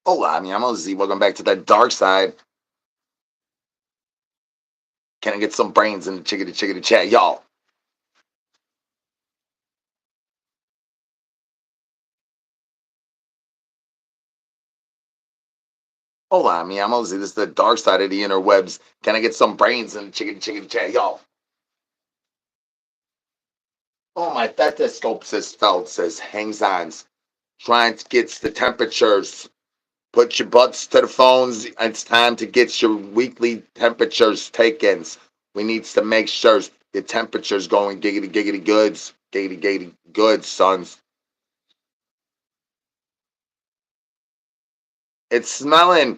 Hola, mi amo Z. Welcome back to the dark side. Can I get some brains in the chickadee chat, y'all? Hola, mi amo Z. This is the dark side of the interwebs. Can I get some brains in the chickadee chat, y'all? Oh, my stethoscope says felt, says hangs ons. Trying to get the temperatures. Put your butts to the phones. It's time to get your weekly temperatures taken. We need to make sure your temperature's going giggity goods. Giggity goods, sons. It's smelling.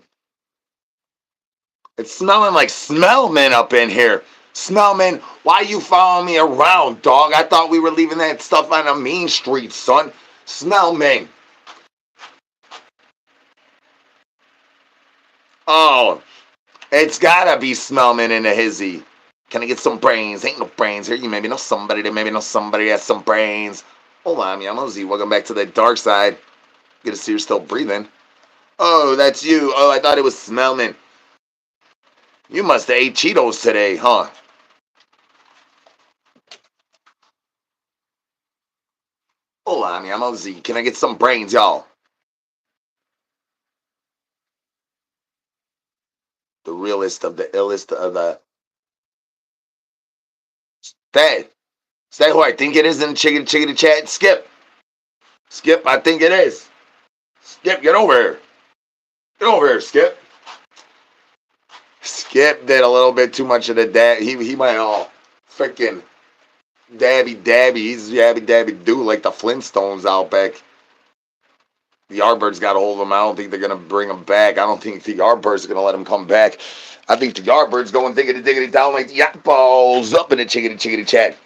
It's smelling like Smellman up in here. Smellman, why you following me around, dog? I thought we were leaving that stuff on the mean street, son. Smellman. Oh, it's gotta be Smellman in the hizzy. Can I get some brains? Ain't no brains here. You maybe know somebody that maybe know somebody that has some brains. Hold on, I'm Ozzy. Welcome back to the dark side. Good to see you're still breathing. Oh, that's you. Oh, I thought it was Smellman. You must have ate Cheetos today, huh? Hola, mi amo Z. Can I get some brains, y'all? The realest of the illest of the. That. Is that who I think it is in the chickadee chat? Skip. Skip, I think it is. Skip, get over here. Get over here, Skip. Skip did a little bit too much of the dab. He went all freaking dabby. He's dabby do like the Flintstones out back. The Yardbirds got a hold of him. I don't think they're gonna bring him back. I don't think the Yardbirds are gonna let him come back. I think the Yardbirds going diggity down like the balls up in the chickadee chat.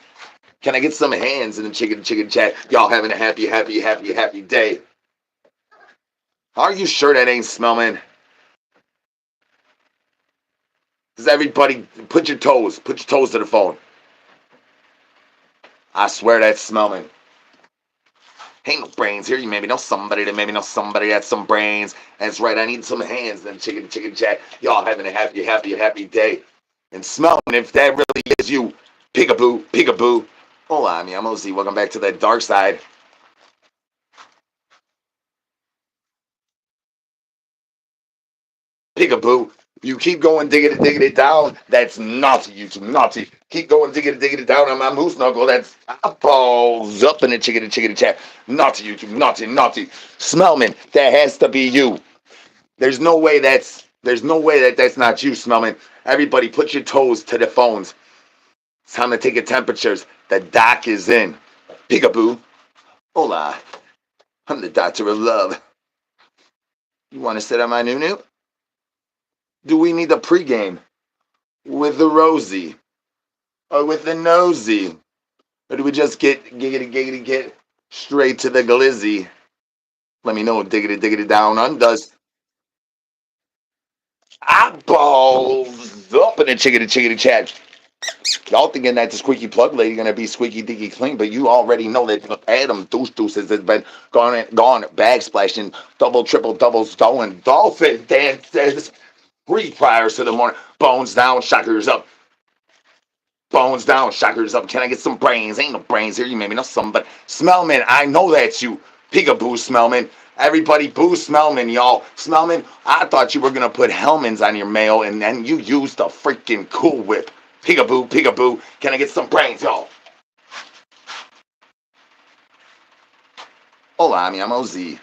Can I get some hands in the chickadee chat? Y'all having a happy day. Are you sure that ain't Smellman? Does everybody put your toes to the phone? I swear that's Smellman. Ain't no brains here. You maybe know somebody that maybe know somebody that's some brains. That's right. I need some hands in the chicken chat. Y'all having a happy day. And Smellman, if that really is you, peekaboo. Hola, mi amo Z. Welcome back to the dark side. Peekaboo. You keep going digging it down. That's naughty, you two naughty. Keep going digging it down on my moose knuckle. That's balls up in the chickadee chat. Naughty, you two naughty. Smellman, that has to be you. There's no way that's not you, Smellman. Everybody, put your toes to the phones. It's time to take your temperatures. The doc is in. Peekaboo. Hola. I'm the doctor of love. You want to sit on my new? Do we need a pregame with the Rosie or with the nosy, or do we just get straight to the glizzy? Let me know. Diggity down undoes. Eyeballs up in the chickadee chat. Y'all thinking that the squeaky plug lady gonna be squeaky dicky clean, but you already know that Adam Deuces has been gone bag splashing, triple doubles, going dolphin dances. 3 priors to the morning. Bones down, shockers up. Bones down, shockers up. Can I get some brains? Ain't no brains here. You made me know something, but Smellman, I know that's you. Peekaboo, Smellman. Everybody boo Smellman, y'all. Smellman, I thought you were gonna put Hellmans on your mail, and then you used the freaking Cool Whip. Peekaboo. Can I get some brains, y'all? Hola, mi amo Z.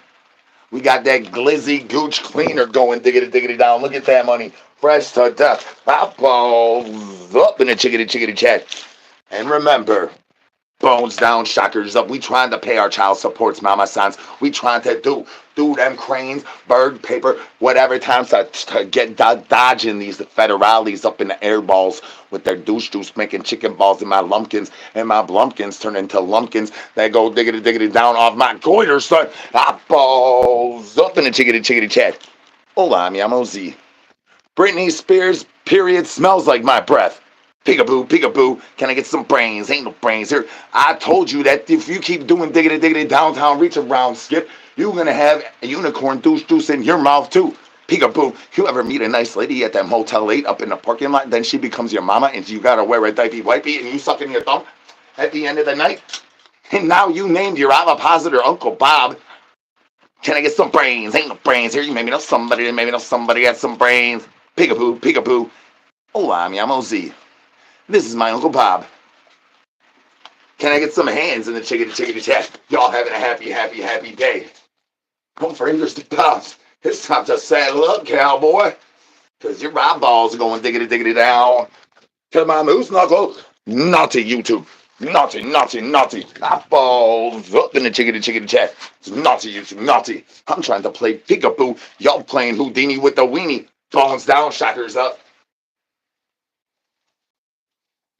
We got that glizzy gooch cleaner going diggity down. Look at that money. Fresh to death. Eyeballs up in the chickadee chat. And remember, bones down, shockers up. We trying to pay our child supports, mama sons. We trying to do them cranes, bird paper, whatever times to get dodging these federalis up in the air balls with their douche making chicken balls in my lumpkins, and my blumpkins turn into lumpkins that go diggity down off my goiter, son. Eyeballs up in the chickadee chat. Hola, mi amo Z. Britney Spears' period smells like my breath. Peekaboo, peekaboo. Can I get some brains? Ain't no brains here. I told you that if you keep doing diggity diggity downtown reach around, Skip, you're gonna have a unicorn deuce in your mouth too. Peekaboo. You ever meet a nice lady at that Motel 8 up in the parking lot? Then she becomes your mama and you gotta wear a diaper wipey and you suck in your thumb at the end of the night? And now you named your ovipositor Uncle Bob. Can I get some brains? Ain't no brains here. You maybe know somebody, maybe know somebody got some brains. Peekaboo, peekaboo. Hola, mi amo Z. This is my Uncle Bob. Can I get some hands in the chickadee chat? Y'all having a happy day. Home fingers to pops. It's time to saddle up, cowboy. Because your eyeballs are going diggity down. To my moose knuckle. Naughty YouTube. Naughty. Eyeballs up in the chickadee chat. It's naughty YouTube, naughty. I'm trying to play peekaboo. Y'all playing Houdini with the weenie. Bones down, shockers up.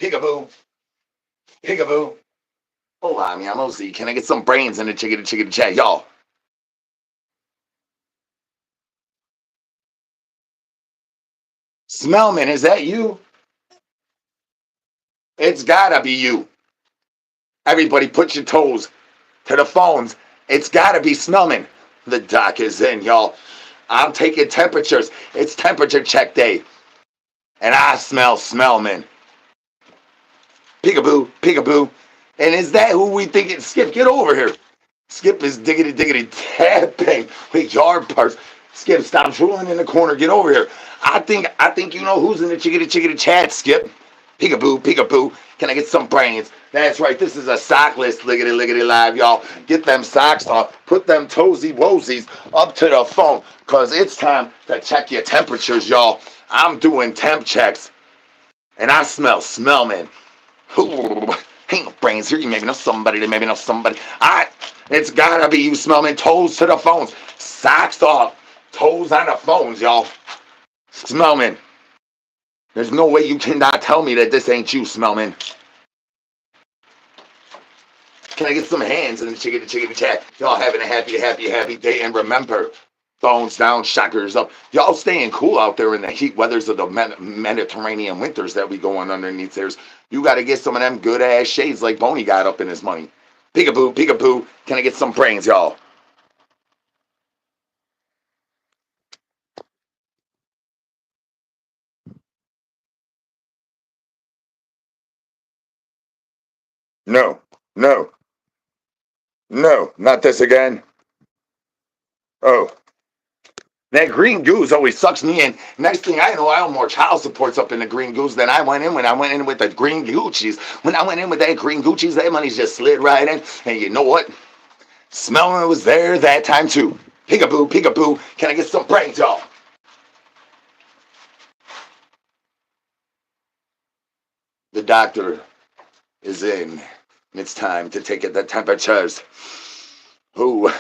Peekaboo. Hola, mi amo Z. Can I get some brains in the chickadee chat, y'all? Smellman, is that you? It's gotta be you. Everybody put your toes to the phones. It's gotta be Smellman. The doc is in, y'all. I'm taking temperatures. It's temperature check day. And I smell Smellman. Peekaboo. And is that who we think it? Skip, get over here. Skip is diggity tapping with yard parts. Skip, stop drooling in the corner. Get over here. I think you know who's in the chickadee chat, Skip. Peekaboo. Can I get some brains? That's right. This is a Sockless liggity live, y'all. Get them socks off. Put them toesy woesies up to the phone. Cause it's time to check your temperatures, y'all. I'm doing temp checks. And I smell Smellman. Ain't no brains here. You maybe know somebody. It's gotta be you, Smellman. Toes to the phones. Socks off. Toes on the phones, y'all. Smellman. There's no way you cannot tell me that this ain't you, Smellman. Can I get some hands in the chickadee chat? Y'all having a happy day. And remember, phones down, shockers up. Y'all staying cool out there in the heat weathers of the Mediterranean winters that we going underneath there. You got to get some of them good ass shades like Bony got up in his money. Peekaboo. Can I get some brains, y'all? No, not this again. Oh, that green goose always sucks me in. Next thing I know, I owe more child supports up in the green goose than I went in when I went in with the green Gucci's. When I went in with that green Gucci's, that money just slid right in. And you know what? Smellman was there that time too. Peekaboo. Can I get some brains, y'all? The doctor is in. And it's time to take the temperatures. Who?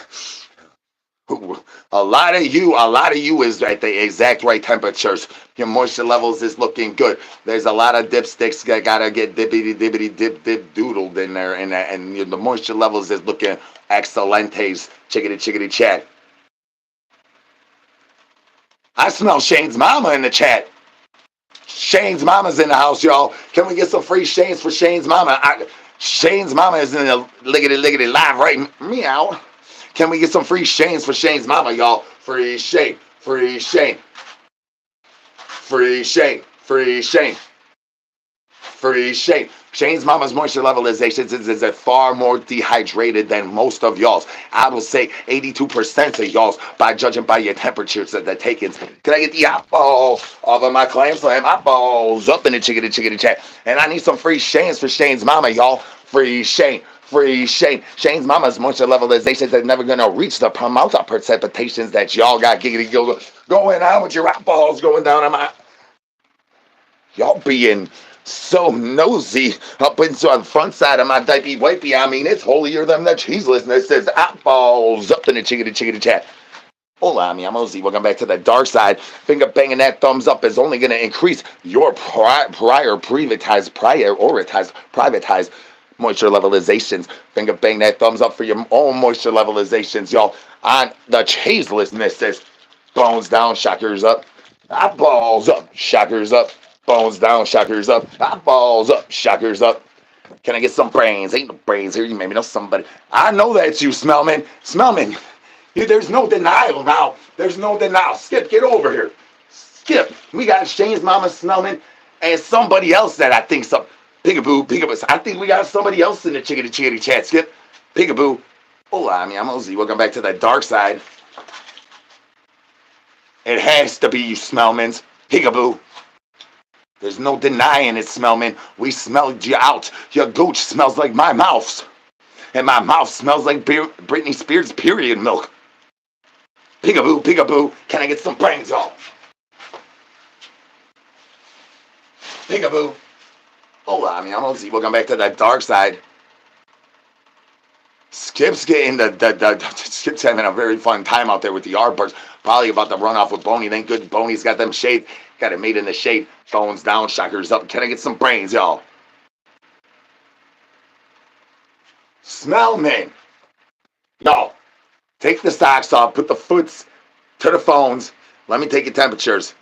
A lot of you is at the exact right temperatures. Your moisture levels is looking good. There's a lot of dipsticks that gotta get dippity dip doodled in there, and the moisture levels is looking excelentes. Chickadee chat. I smell Shane's mama in the chat. Shane's mama's in the house, y'all. Can we get some free Shane's for Shane's mama? Shane's mama is in the liggity live right meow. Can we get some free Shane's for Shane's mama, y'all? Free Shane. Shane's mama's moisture levelization is far more dehydrated than most of y'all's. I will say 82% of y'all's by judging by your temperatures that they're taking. Can I get the eyeballs off of my claim slam? Eyeballs up in the chickadee chat. And I need some free Shane's for Shane's mama, y'all. Free Shane. Shane's mama's moisture levelizations are never going to reach the amount of precipitations that y'all got giggity going on with your eyeballs going down on my... Y'all being so nosy up into the front side of my diaper wipey. I mean, it's holier than the cheeselessness. Says eyeballs up in the chickadee chat. Hola, mi amo Z. Welcome back to the dark side. Finger banging that thumbs up is only going to increase your privatized moisture levelizations. Finger bang that thumbs up for your own moisture levelizations, y'all. On the cheeselessness, bones down, shockers up. Eyeballs up, shockers up. Bones down, shockers up. Balls up, shockers up. Can I get some brains? Ain't no brains here. You maybe know somebody. I know that's you, Smellman. Smellman. There's no denial now. There's no denial. Skip, get over here. Skip. We got Shane's mama, Smellman, and somebody else that I think's up. Peekaboo, peekaboo. I think we got somebody else in the chickadee chat. Skip. Peekaboo. Hola, I'm Ozzy. Welcome back to the dark side. It has to be you, Smellmans. Peekaboo. There's no denying it, Smellman. We smelled you out. Your gooch smells like my mouth. And my mouth smells like Britney Spears' period milk. Peekaboo, peekaboo. Can I get some brains off? Peekaboo. Hola, I'm Ozzy. Welcome back to the dark side. Skip's getting Skip's having a very fun time out there with the Arbors. Probably about to run off with Bony. Thank good Bony's got them shade. Got it made in the shade. Bones down, shockers up. Can I get some brains, y'all? Smellman. No. Take the socks off. Put the foots to the phones. Let me take your temperatures.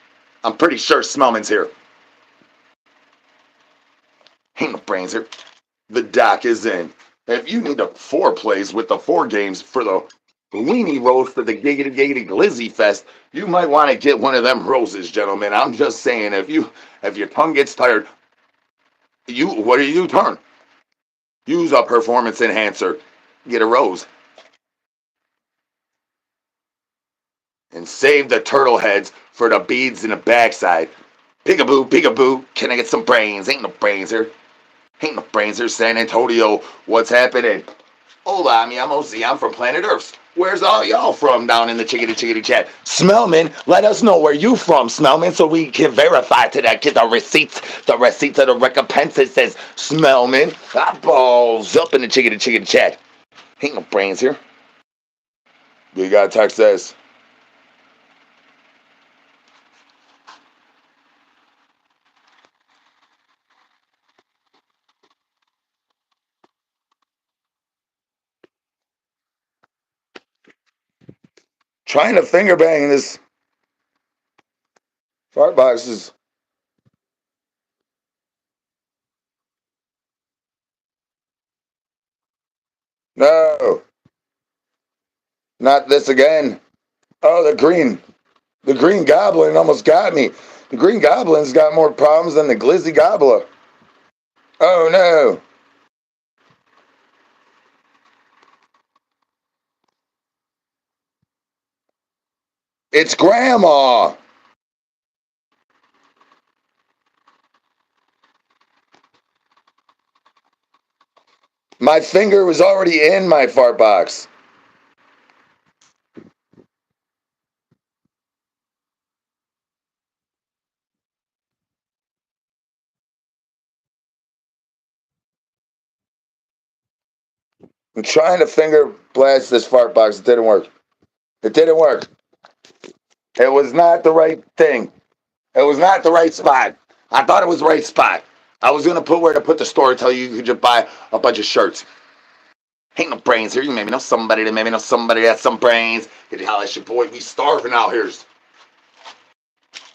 I'm pretty sure Smellman's here. Ain't no brains here. The doc is in. If you need the 4 plays with the 4 games for the weenie roast of the giggity glizzy fest, you might want to get one of them roses, gentlemen. I'm just saying, if your tongue gets tired, what do you turn? Use a performance enhancer. Get a rose. And save the turtle heads for the beads in the backside. Peekaboo, peekaboo. Can I get some brains? Ain't no brains here. Ain't no brains here, San Antonio. What's happening? Hola, I'm Ozzy. I'm from planet Earth. Where's all y'all from down in the chickadee chat? Smellman, let us know where you from, Smellman, so we can verify to that. Get the receipts of the recompense. It says Smellman. Eyeballs up in the chickadee chat. Ain't no brains here. You got text this. Trying to finger bang this fart box is. No. Not this again. Oh, the green goblin almost got me. The green goblin's got more problems than the glizzy gobbler. Oh no. It's grandma. My finger was already in my fart box. I'm trying to finger blast this fart box. It didn't work. It didn't work. It was not the right thing. It was not the right spot. I thought it was the right spot. I was going to put where to put the store, tell you could just buy a bunch of shirts. Ain't no brains here. You maybe know somebody that maybe know somebody that has some brains. Get the hell out your boy. We starving out here.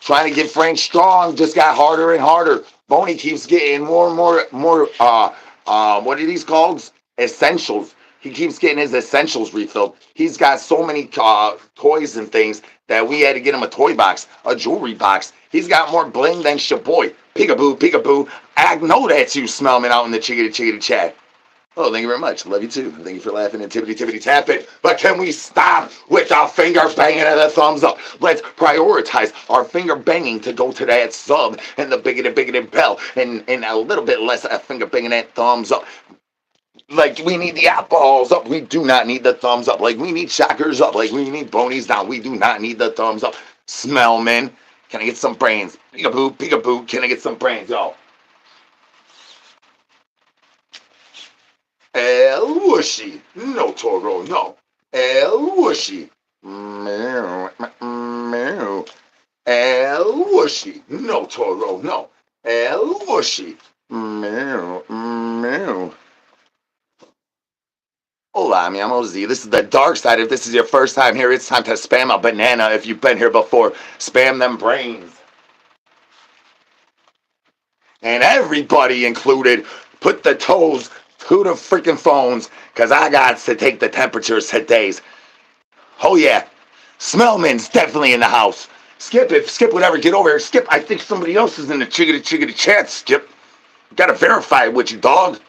Trying to get Frank strong just got harder and harder. Bony keeps getting more and more what are these called? Essentials. He keeps getting his essentials refilled. He's got so many toys and things that we had to get him a toy box, a jewelry box. He's got more bling than Shaboy. Peekaboo, peekaboo. I know that's you, Smellman, out in the chickadee chat. Oh, thank you very much. Love you too. Thank you for laughing and tippity tap it. But can we stop with our finger banging and the thumbs up? Let's prioritize our finger banging to go to that sub and the biggity bell and a little bit less of finger banging and thumbs up. Like we need the eyeballs up. We do not need the thumbs up. Like we need shockers up. Like we need bonies down. We do not need the thumbs up. Smellman, can I get some brains? Peekaboo, peekaboo. Can I get some brains, y'all? El Whooshy. No, Toro, no. El Whooshy. Meow, meow. El Whooshy. No, Toro, no. El Whooshy. Meow, meow. Hola, mi amo Z. This is the dark side. If this is your first time here, it's time to spam a banana. If you've been here before, spam them brains. And everybody included, put the toes to the freaking phones, because I got to take the temperatures today. Oh yeah, Smellman's definitely in the house. Skip, if Skip would ever get over here. Skip, I think somebody else is in the chickadee chat, Skip. Gotta verify it with you, dog.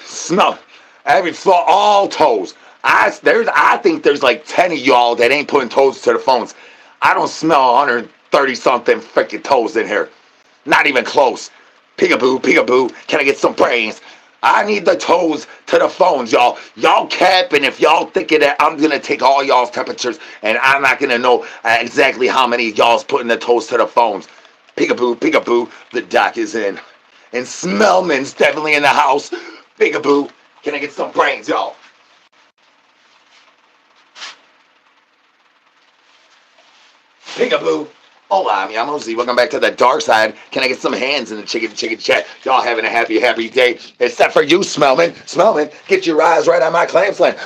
Smell. Every floor, all toes. I think there's like 10 of y'all that ain't putting toes to the phones. I don't smell 130 something freaking toes in here. Not even close. Peekaboo, peekaboo. Can I get some brains? I need the toes to the phones, y'all. Y'all capping if y'all thinking that I'm going to take all y'all's temperatures and I'm not going to know exactly how many of y'all's putting the toes to the phones. Peekaboo, peekaboo. The doc is in. And Smellman's definitely in the house. Peekaboo. Can I get some brains, y'all? Peekaboo. Hola, mi amo Z. Welcome back to the dark side. Can I get some hands in the chicken chat? Y'all having a happy day. Except for you, Smellman. Smellman, get your eyes right on my clam slam.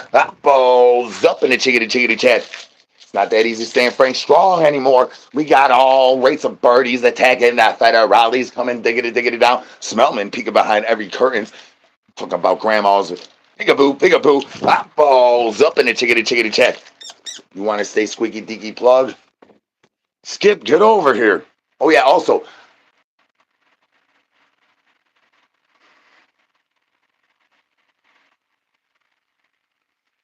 Balls up in the chicken chat. It's not that easy staying Frank strong anymore. We got all rates of birdies attacking that federalis coming diggity down. Smellman peeking behind every curtain. Talking about grandmas. Peekaboo, peekaboo. Balls up in the chicken chat. You want to stay squeaky deaky plug? Skip, get over here. Oh yeah, also.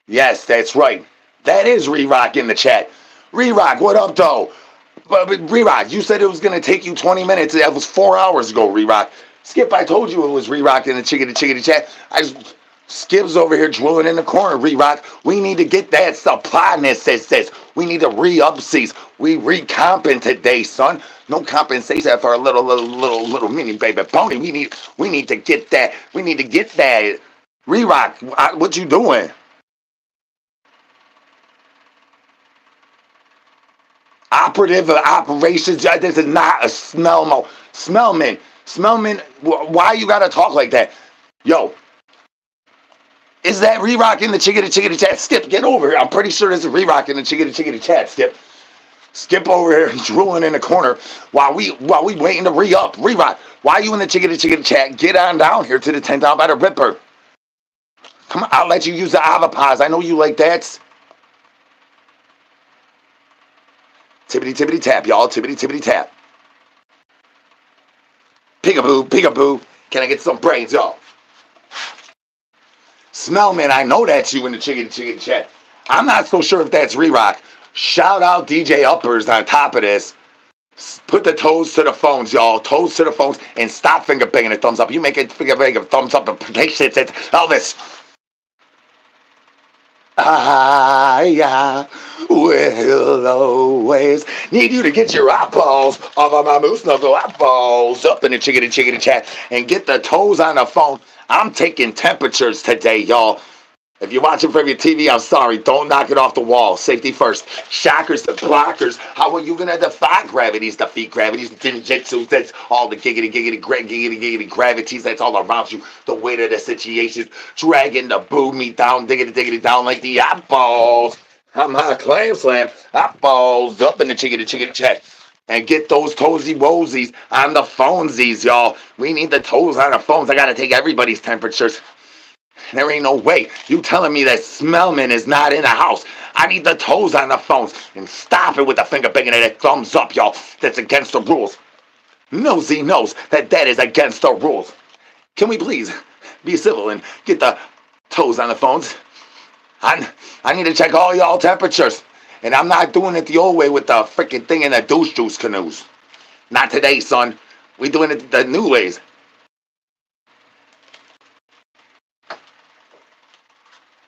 Yes, that's right. That is Re-Rock in the chat. Re-Rock, what up, though? But Re-Rock, you said it was going to take you 20 minutes. That was 4 hours ago, Re-Rock. Skip, I told you it was Re-Rock in the chickadee chat. Skip's over here drooling in the corner, Re-Rock. We need to get that supply, says. We need to re-upsies. We recomping today, son. No compensation for a little mini baby pony. We need to get that. We need to get that. Re-Rock, what you doing? Operative operations. This is not a Smellman. Why you gotta talk like that? Yo, is that Re-Rock in the chickadee chat? Skip, get over here. I'm pretty sure this is Re-Rock in the chickadee chat, Skip. Skip over here drooling in the corner while we waiting to re-up. Re-Rock, why you in the chickadee chat? Get on down here to the 10 down by the Ripper. Come on, I'll let you use the avapaz. I know you like that. Tippity tap, y'all. Tippity tap. Peekaboo. Can I get some brains, y'all? Smellman, I know that's you in the chickadee chat. I'm not so sure if that's Re-Rock. Shout out DJ Uppers on top of this. Put the toes to the phones, y'all. Toes to the phones and stop finger banging a thumbs up. You make it finger bang a thumbs up and play shit. Elvis. I will always need you to get your eyeballs off of my moose knuckle eyeballs up in the chickadee chat and get the toes on the phone. I'm taking temperatures today, y'all. If you're watching from your TV, I'm sorry. Don't knock it off the wall. Safety first. Shockers to blockers. How are you going to defy gravities, defeat gravities, ninjutsu? That's all the giggity gravities that's all around you. The weight of the situations. Dragging the boo me down, diggity down like the eyeballs. I'm a clam slam. Eyeballs up in the chickadee chat. And get those toesy woesies on the phonesies, y'all. We need the toes on the phones. I got to take everybody's temperatures. There ain't no way. You telling me that Smellman is not in the house. I need the toes on the phones. And stop it with the finger banging and a thumbs up, y'all. That's against the rules. Nosy knows that is against the rules. Can we please be civil and get the toes on the phones? I need to check all y'all temperatures. And I'm not doing it the old way with the freaking thing in the douche juice canoes. Not today, son. We doing it the new ways.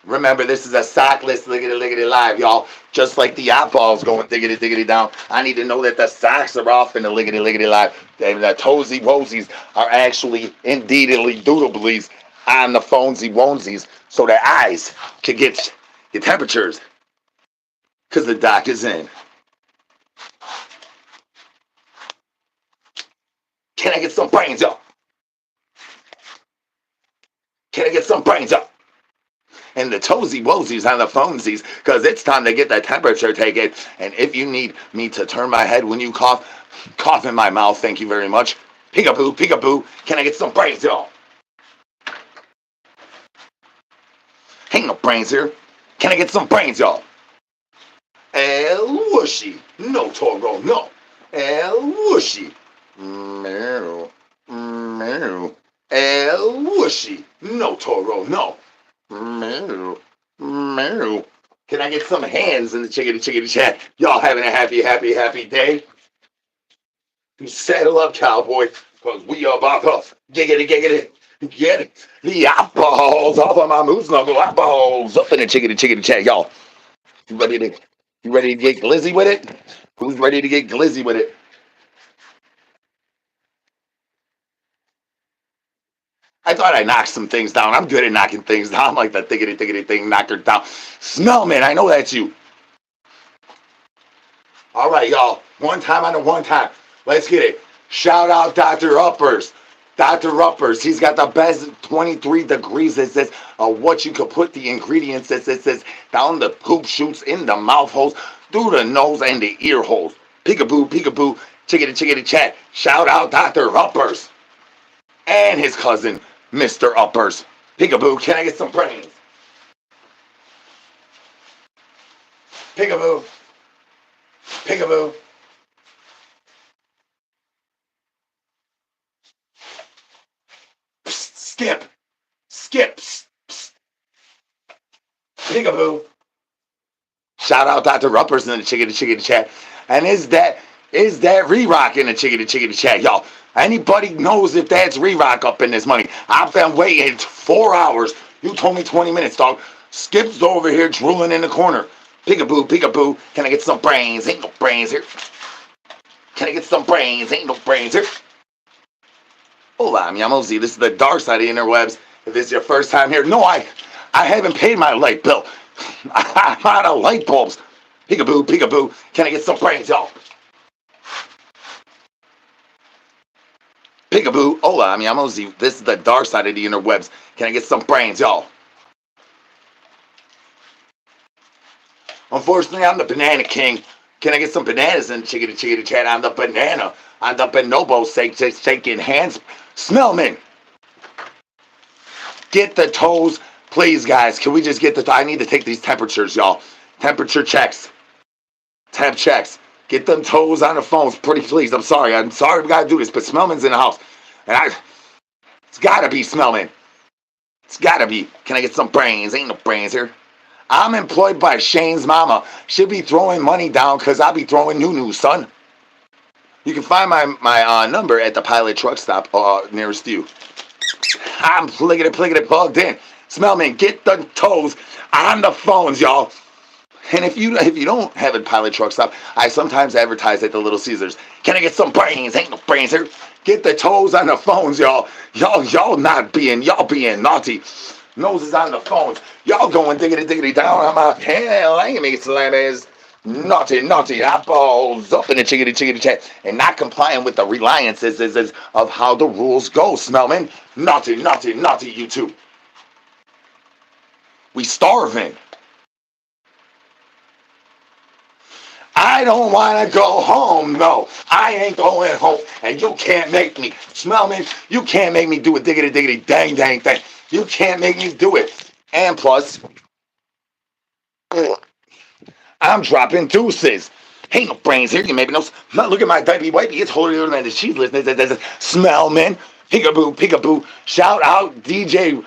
Remember, this is a Sockless lickety live, y'all. Just like the eyeballs going diggity down. I need to know that the socks are off in the lickety live. And the toesy wosies are actually indeedly doodleblies on the phonesy wonesies so their eyes can get your temperatures. Because the doc is in. Can I get some brains, y'all? Can I get some brains, y'all? And the toesy wosies on the phonesies, because it's time to get the temperature taken. And if you need me to turn my head when you cough in my mouth, thank you very much. Peekaboo, peekaboo. Can I get some brains, y'all? Ain't no brains here. Can I get some brains, y'all? El whooshy. No, Toro, no. El whooshy. Meow. Meow. El whooshy. No, Toro, no. Meow. Meow. Can I get some hands in the chickadee chat? Y'all having a happy day? You saddle up, cowboy, because we are about to giggity, get the eyeballs off of my moose knuckle, eyeballs up in the chickadee chat, y'all. You ready to get glizzy with it? Who's ready to get glizzy with it? I thought I knocked some things down. I'm good at knocking things down. I'm like the thickety thing knocker down. Smellman, I know that's you. All right, y'all. One time on the one time. Let's get it. Shout out Dr. Uppers. Dr. Uppers, he's got the best 23 degrees that says what you could put the ingredients that says down the poop shoots, in the mouth holes, through the nose and the ear holes. Peekaboo, peekaboo, chickadee chat. Shout out Dr. Uppers and his cousin, Mr. Uppers. Peekaboo, can I get some brains? Peekaboo, peekaboo. Psst, skip, psst, peekaboo. Shout out Dr. Rupers in the chickadee chat. And is that re-rock in the chickadee chat, y'all? Anybody knows if that's re-rock up in this money? I've been waiting 4 hours. You told me 20 minutes, dog. Skip's over here drooling in the corner. Peekaboo, peekaboo. Can I get some brains? Ain't no brains here. Can I get some brains? Ain't no brains here. Hola, I'm Yamozi. This is the dark side of the interwebs. If this is your first time here, no, I haven't paid my light bill. I'm out of light bulbs. Peekaboo, peekaboo. Can I get some brains, y'all? Peekaboo. Hola, I'm Yamozi. This is the dark side of the interwebs. Can I get some brains, y'all? Unfortunately, I'm the banana king. Can I get some bananas in chickadee chat? I'm the banana. I'm the bonobo shaking hands. Smellman. Get the toes. Please, guys, can we just get the... I need to take these temperatures, y'all. Temperature checks. Temp checks. Get them toes on the phones, pretty please. I'm sorry we gotta do this, but Smellman's in the house. And it's gotta be Smellman. It's gotta be. Can I get some brains? Ain't no brains here. I'm employed by Shane's mama. She'll be throwing money down because I'll be throwing new, son. You can find my number at the pilot truck stop nearest you. I'm plickety plugged in. Smellman, get the toes on the phones, y'all. And if you don't have a pilot truck stop, I sometimes advertise at the Little Caesars. Can I get some brains? Ain't no brains here. Get the toes on the phones, y'all. Y'all being naughty. Noses on the phones. Y'all going diggity down on my hell. Amy slammers. Naughty eyeballs up in the chickadee chat and not complying with the reliances of how the rules go, Smellman. Naughty, you two. We starving. I don't want to go home. No, I ain't going home. And you can't make me. Smellman, you can't make me do a diggity dang thing. You can't make me do it. And plus, I'm dropping deuces. Ain't no brains here. You maybe know. Look at my diaper wipey. It's holier than the cheese list. Smellman. Peekaboo. Shout out DJ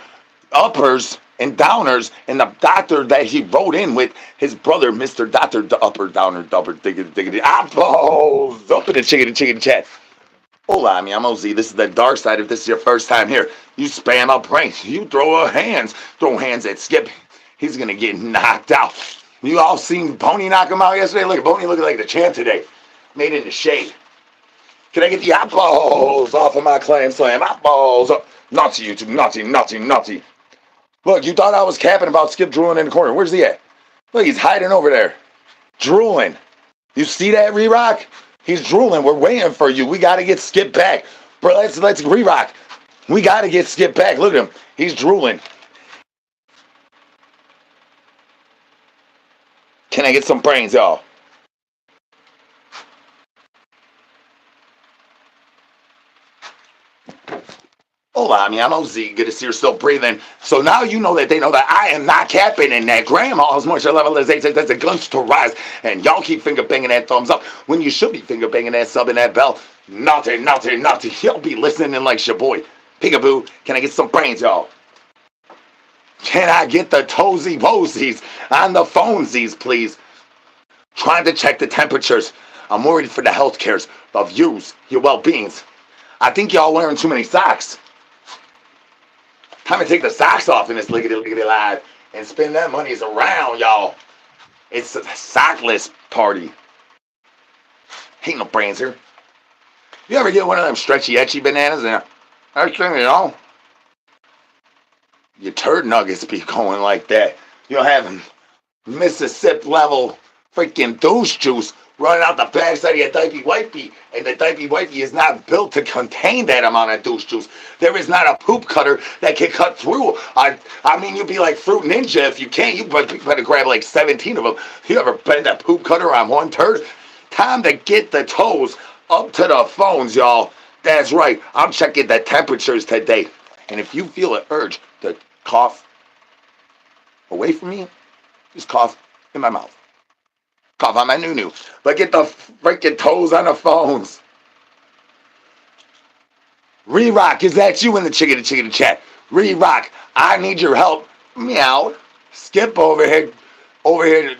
Uppers and Downers and the doctor that he wrote in with his brother, Mr. Dr. Upper Downer Dubber Diggity Apples up in the chickadee chat. Hola, I'm Yamozi. This is the dark side. If this is your first time here, you spam up pranks. You throw hands at Skip. He's gonna get knocked out. You all seen Bony knock him out yesterday? Look at Bony looking like the champ today. Made in the shade. Can I get the eyeballs off of my clam slam? Eyeballs up. Naughty YouTube. Naughty. Look, you thought I was capping about Skip drooling in the corner. Where's he at? Look, he's hiding over there. Drooling. You see that, re-rock? He's drooling. We're waiting for you. We got to get Skip back. Bro, let's re-rock. We got to get Skip back. Look at him. He's drooling. Can I get some brains, y'all? . Hola, mi amo Z. Good to see you're still breathing. So now you know that they know that I am not capping and that grandma's moisture levelization. That's a gunch to rise. And y'all keep finger banging that thumbs up when you should be finger banging that sub and that bell. Naughty, naughty, naughty. Y'all be listening like your boy. Peekaboo, can I get some brains, y'all? Can I get the toesy posies on the phonesies, please? Trying to check the temperatures. I'm worried for the health cares of yous, your well-beings. I think y'all wearing too many socks. Time to take the socks off in this lickety live and spend that monies around, y'all. It's a Sockless party. Ain't no brains here. You ever get one of them stretchy, etchy bananas and next thing you know, your turd nuggets be going like that. You'll have Mississippi level freaking douche juice running out the backside of your diaper wifey, and the diaper wifey is not built to contain that amount of douche juice. There is not a poop cutter that can cut through. I mean, you'd be like Fruit Ninja if you can't. You better grab like 17 of them. You ever bend a poop cutter on one turd? Time to get the toes up to the phones, y'all. That's right. I'm checking the temperatures today. And if you feel an urge to cough away from me, just cough in my mouth. Cough on my noo-noo. But get the freaking toes on the phones. Re-Rock, is that you in the chickadee chat? Re-Rock, I need your help. Meow. Skip over here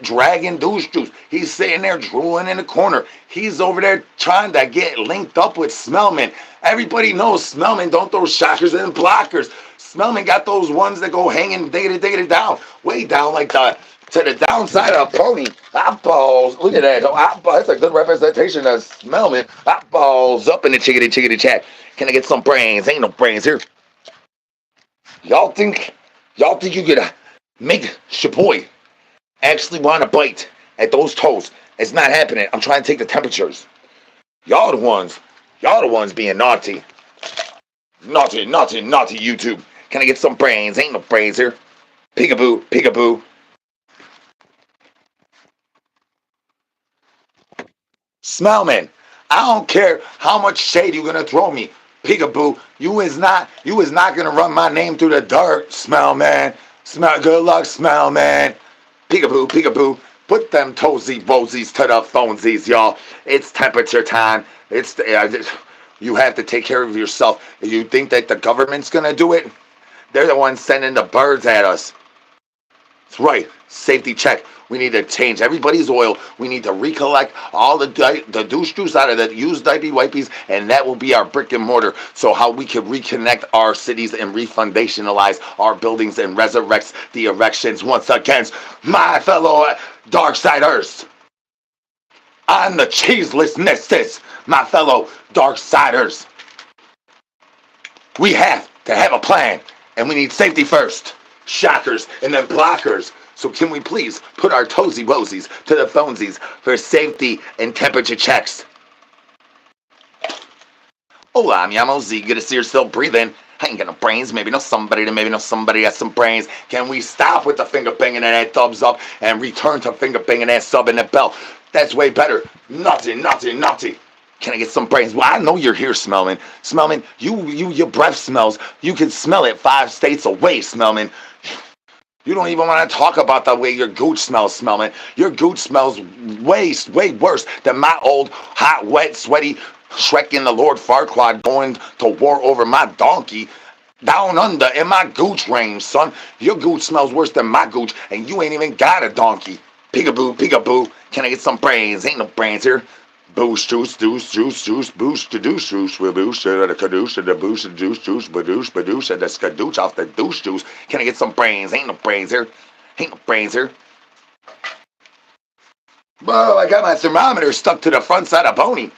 dragging douche juice. He's sitting there drooling in the corner. He's over there trying to get linked up with Smellman. Everybody knows Smellman don't throw shockers and blockers. Smellman got those ones that go hanging diggity down, way down like the to the downside of a pony. Eyeballs, look at that. That's a good representation of Smellman. Eyeballs up in the chickadee chat. Can I get some brains? Ain't no brains here. Y'all think you could make Shaboy actually want to bite at those toes? It's not happening. I'm trying to take the temperatures. Y'all the ones being naughty. Naughty, YouTube. Can I get some brains? Ain't no brains here. Peekaboo. Smellman, I don't care how much shade you're gonna throw me. Peekaboo, you is not gonna run my name through the dirt, Smellman. Good luck, Smellman. Peekaboo. Put them toesy boesies to the phonesies, y'all. It's temperature time. You have to take care of yourself. You think that the government's gonna do it? They're the ones sending the birds at us. That's right. Safety check. We need to change everybody's oil. We need to recollect all the douche juice out of the used diaper wipies, and that will be our brick and mortar. So how we can reconnect our cities and refundationalize our buildings and resurrect the erections once again. My fellow darksiders, on the cheeselessness, my fellow darksiders, we have to have a plan, and we need safety first. Shockers and then blockers. So can we please put our toesy woesies to the phonesies for safety and temperature checks? Hola, mi amo Z. Good to see you're still breathing. I ain't got no brains. Maybe know somebody has some brains. Can we stop with the finger banging and that thumbs up and return to finger banging that sub and that bell? That's way better. Naughty. Can I get some brains? Well, I know you're here, Smellman. Smellman, your breath smells. You can smell it 5 states away, Smellman. You don't even want to talk about the way your gooch smells, Smellman. Your gooch smells way worse than my old, hot, wet, sweaty Shrek and the Lord Farquaad going to war over my donkey down under in my gooch range, son. Your gooch smells worse than my gooch, and you ain't even got a donkey. Peekaboo. Can I get some brains? Ain't no brains here. Boost juice, boost the douche juice, boost the kadoosh, the boost the juice, badoosh, and the skadoosh off the douche juice. Can I get some brains? Ain't no brains here. Bro, I got my thermometer stuck to the front side of Bony.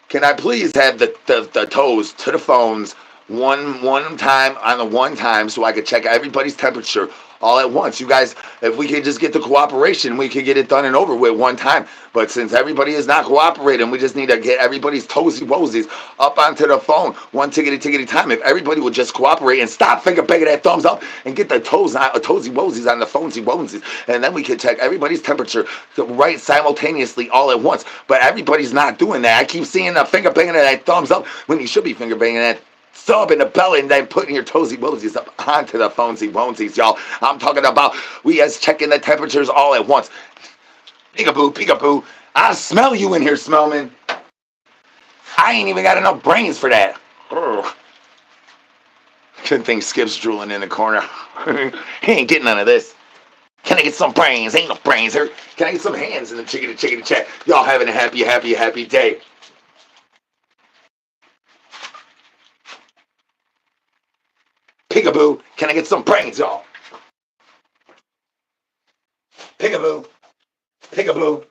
Can I please have the toes to the phones one time so I could check everybody's temperature all at once? You guys, if we could just get the cooperation, we could get it done and over with one time. But since everybody is not cooperating, we just need to get everybody's toesy woesies up onto the phone one tickety time. If everybody would just cooperate and stop finger banging that thumbs up and get the toesy woesies on the phonesies woesies, and then we could check everybody's temperature right simultaneously all at once. But everybody's not doing that. I keep seeing the finger banging that thumbs up when you should be finger banging that sub in the belly and then putting your toesy woesies up onto the phonesies wonesies, y'all. I'm talking about we as checking the temperatures all at once. Peekaboo, peekaboo. I smell you in here, Smellman. I ain't even got enough brains for that. Ugh. Good thing Skip's drooling in the corner. He ain't getting none of this. Can I get some brains? Ain't no brains here. Can I get some hands in the chickadee chat? Y'all having a happy day. Peekaboo. Can I get some brains, y'all? Peekaboo. Peekaboo.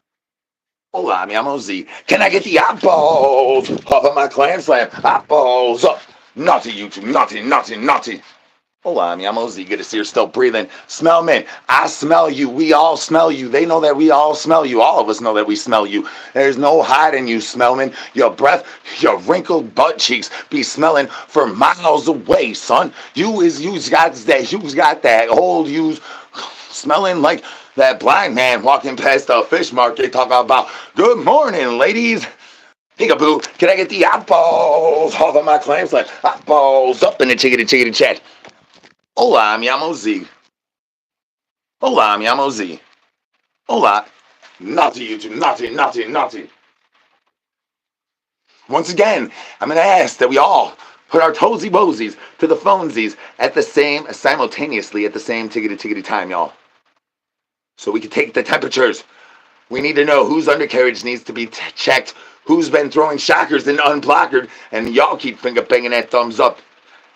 Hola, mi amo Z. Can I get the eyeballs off of my clam slam? Eyeballs up. Naughty, YouTube. Naughty, naughty, naughty. Hola, mi amo Z. Good to see you're still breathing. Smellman, I smell you. We all smell you. They know that we all smell you. All of us know that we smell you. There's no hiding you, Smellman. Your breath, your wrinkled butt cheeks be smelling for miles away, son. You got that old use smelling like that blind man walking past the fish market talking about, good morning, ladies. Peekaboo, can I get the eyeballs off of my clams? Like, eyeballs up in the chickadee chat. Hola, mi amo Z. Hola, mi amo Z. Hola. Naughty, YouTube. Naughty, naughty, naughty. Once again, I'm going to ask that we all put our toesy woesies to the phonesies simultaneously at the same tickety time, y'all. So we can take the temperatures. We need to know whose undercarriage needs to be checked, who's been throwing shockers and unblockered, and y'all keep finger banging that thumbs up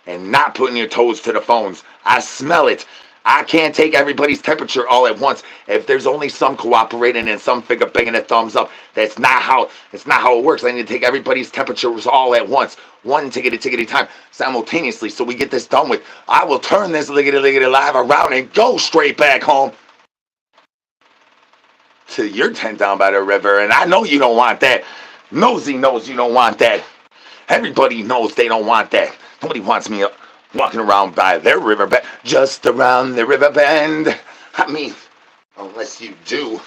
and not putting your toes to the phones. I smell it. I can't take everybody's temperature all at once. If there's only some cooperating and some finger banging a thumbs up, that's not how it works. I need to take everybody's temperatures all at once, one tickety time, simultaneously, so we get this done with. I will turn this liggity live around and go straight back home to your tent down by the river, and I know you don't want that. Nosy knows you don't want that. Everybody knows they don't want that. Nobody wants me walking around by their river bend, just around the river bend. I mean, unless you do.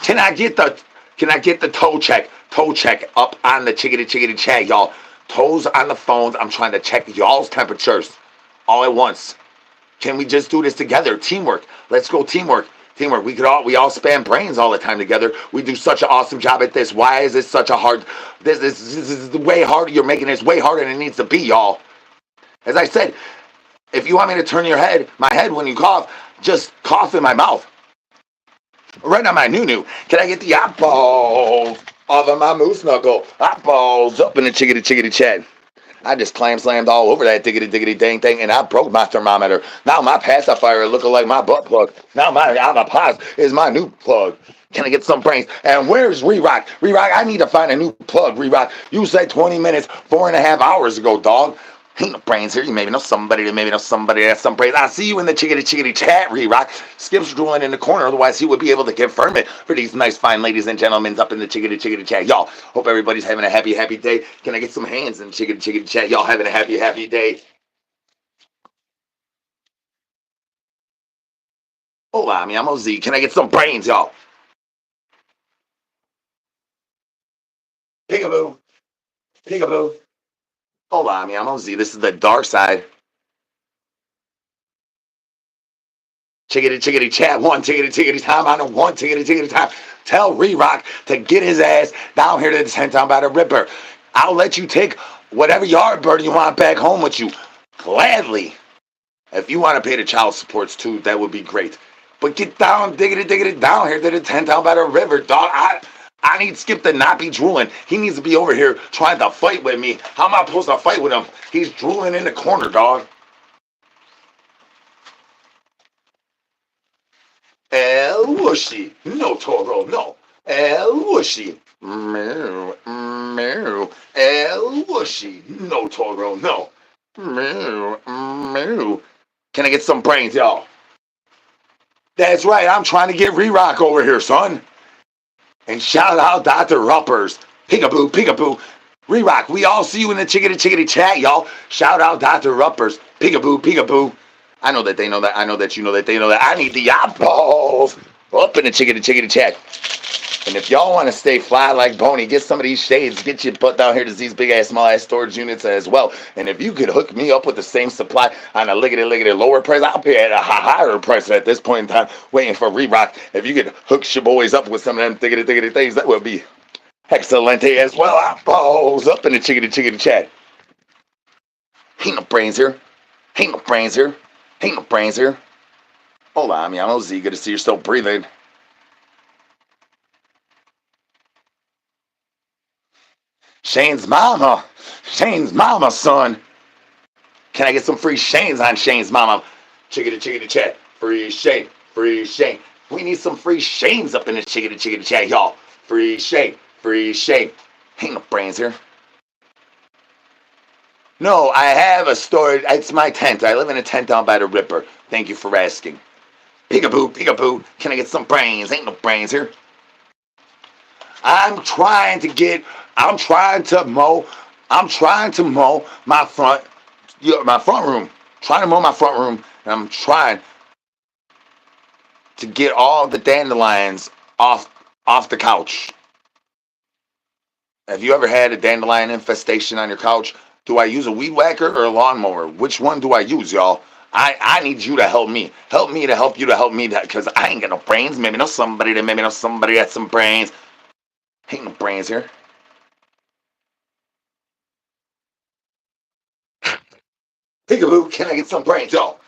Can I get the toe check? Toe check up on the chickadee chat, y'all. Toes on the phones. I'm trying to check y'all's temperatures all at once. Can we just do this together? Teamwork. Let's go teamwork. Teamwork. We all spam brains all the time together. We do such an awesome job at this. Why is this such a hard? This is way harder. You're making this way harder than it needs to be, y'all. As I said, if you want me to turn my head when you cough, just cough in my mouth. Right on my noo-noo. Can I get the eyeballs off of my moose knuckle? Eyeballs up in the chickadee chat. I just clam slammed all over that diggity dang thing, and I broke my thermometer. Now my pacifier looking like my butt plug. Now my Avapaz is my new plug. Can I get some brains? And where's Re-Rock? Re-Rock, I need to find a new plug, Re-Rock. You said 20 minutes, 4.5 hours ago, dog. Ain't no brains here. You maybe know somebody that has some brains. I see you in the chickadee chat, Re-Rock. Skip's drooling in the corner, otherwise he would be able to confirm it for these nice, fine ladies and gentlemen up in the chickadee chat. Y'all, hope everybody's having a happy day. Can I get some hands in the chickadee chat? Y'all having a happy day. Hola, mi amo Z. Can I get some brains, y'all? Peekaboo. Peekaboo. Hola, mi amo Z. This is the darkside. Chickadee chat, one tickety time. I know one tickety time. Tell Re-Rock to get his ass down here to the tent down by the Ripper. I'll let you take whatever yard bird you want back home with you. Gladly. If you want to pay the child supports too, that would be great. But get down, diggity down here to the tent down by the river, dog. I need Skip to not be drooling. He needs to be over here trying to fight with me. How am I supposed to fight with him? He's drooling in the corner, dog. El Whooshy. No, Toro, no. El Whooshy. Meow, meow. El Whooshy. No, Toro, no. Meow, meow. Can I get some brains, y'all? That's right, I'm trying to get Re-Rock over here, son. And shout out Dr. Rupers. Peekaboo, peekaboo. Re-Rock, we all see you in the chickadee chat, y'all. Shout out Dr. Rupers. Peekaboo, peekaboo. I know that they know that. I know that you know that they know that. I need the eyeballs up in the chickadee chat. And if y'all want to stay fly like Bony, get some of these shades, get your butt down here to these big ass, small ass storage units as well. And if you could hook me up with the same supply on a lickety lower price, I'll pay at a higher price at this point in time, waiting for re-rock. If you could hook your boys up with some of them thiggity things, that would be excelente as well. I balls up in the chickity chat. Ain't no brains here. Ain't no brains here. Ain't no brains here. Hola, mi amo Z. Good to see you're still breathing. Shane's mama, son. Can I get some free Shane's on Shane's mama? Chickity chat. Free Shane. We need some free Shane's up in this chickity chat, y'all. Free Shane. Ain't no brains here. No, I have a storage. It's my tent. I live in a tent down by the Ripper. Thank you for asking. Peekaboo. Can I get some brains? Ain't no brains here. I'm trying to mow my front room. Trying to mow my front room, and I'm trying to get all the dandelions off the couch. Have you ever had a dandelion infestation on your couch? Do I use a weed whacker or a lawnmower? Which one do I use, y'all? I need you to help me. Help me to help you to help me, because I ain't got no brains. Maybe know somebody has some brains. Ain't no brains here. Peekaboo, can I get some brains, y'all?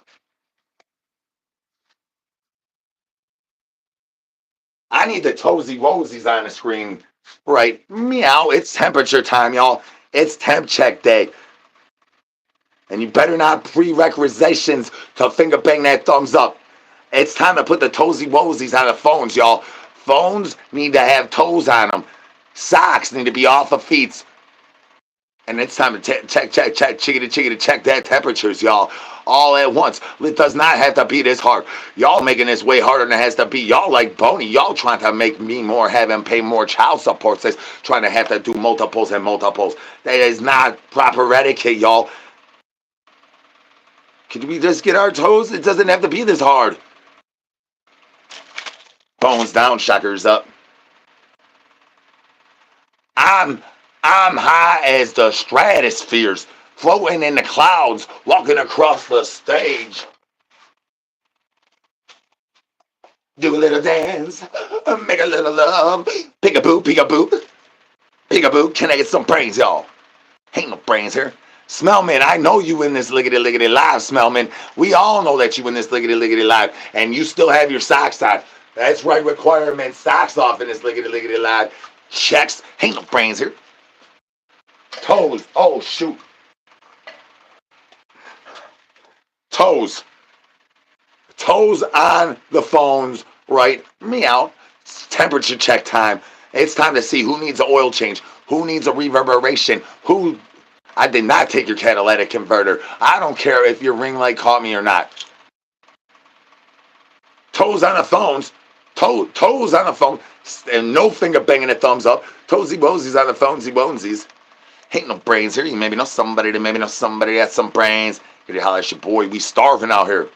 I need the toesy woesies on the screen. Right. Meow. It's temperature time, y'all. It's temp check day. And you better not prerequisitions to finger bang that thumbs up. It's time to put the toesy woesies on the phones, y'all. Phones need to have toes on them. Socks need to be off of feet. And it's time to check, chickity, check that temperatures, y'all. All at once. It does not have to be this hard. Y'all making this way harder than it has to be. Y'all like Bony. Y'all trying to make me more, have him pay more child support. Says trying to have to do multiples and multiples. That is not proper etiquette, y'all. Can we just get our toes? It doesn't have to be this hard. Bones down, shockers up. I'm high as the stratospheres, floating in the clouds, walking across the stage. Do a little dance, make a little love. Peekaboo. Can I get some brains, y'all? Ain't no brains here. Smellman, I know you in this lickety live, Smellman. We all know that you in this lickety live, and you still have your socks on. That's right, requirement. Socks off in this lickety live. Checks. Ain't no brains here. Toes. Oh, shoot. Toes on the phones, right? Meow. It's temperature check time. It's time to see who needs an oil change, who needs a reverberation, who... I did not take your catalytic converter. I don't care if your ring light caught me or not. Toes on the phones. Toes on the phone. And no finger banging the thumbs up. Toesy woesies on the phonesies bonesies. Ain't no brains here. You maybe know somebody that has some brains. Get you holler at your boy. We starving out here.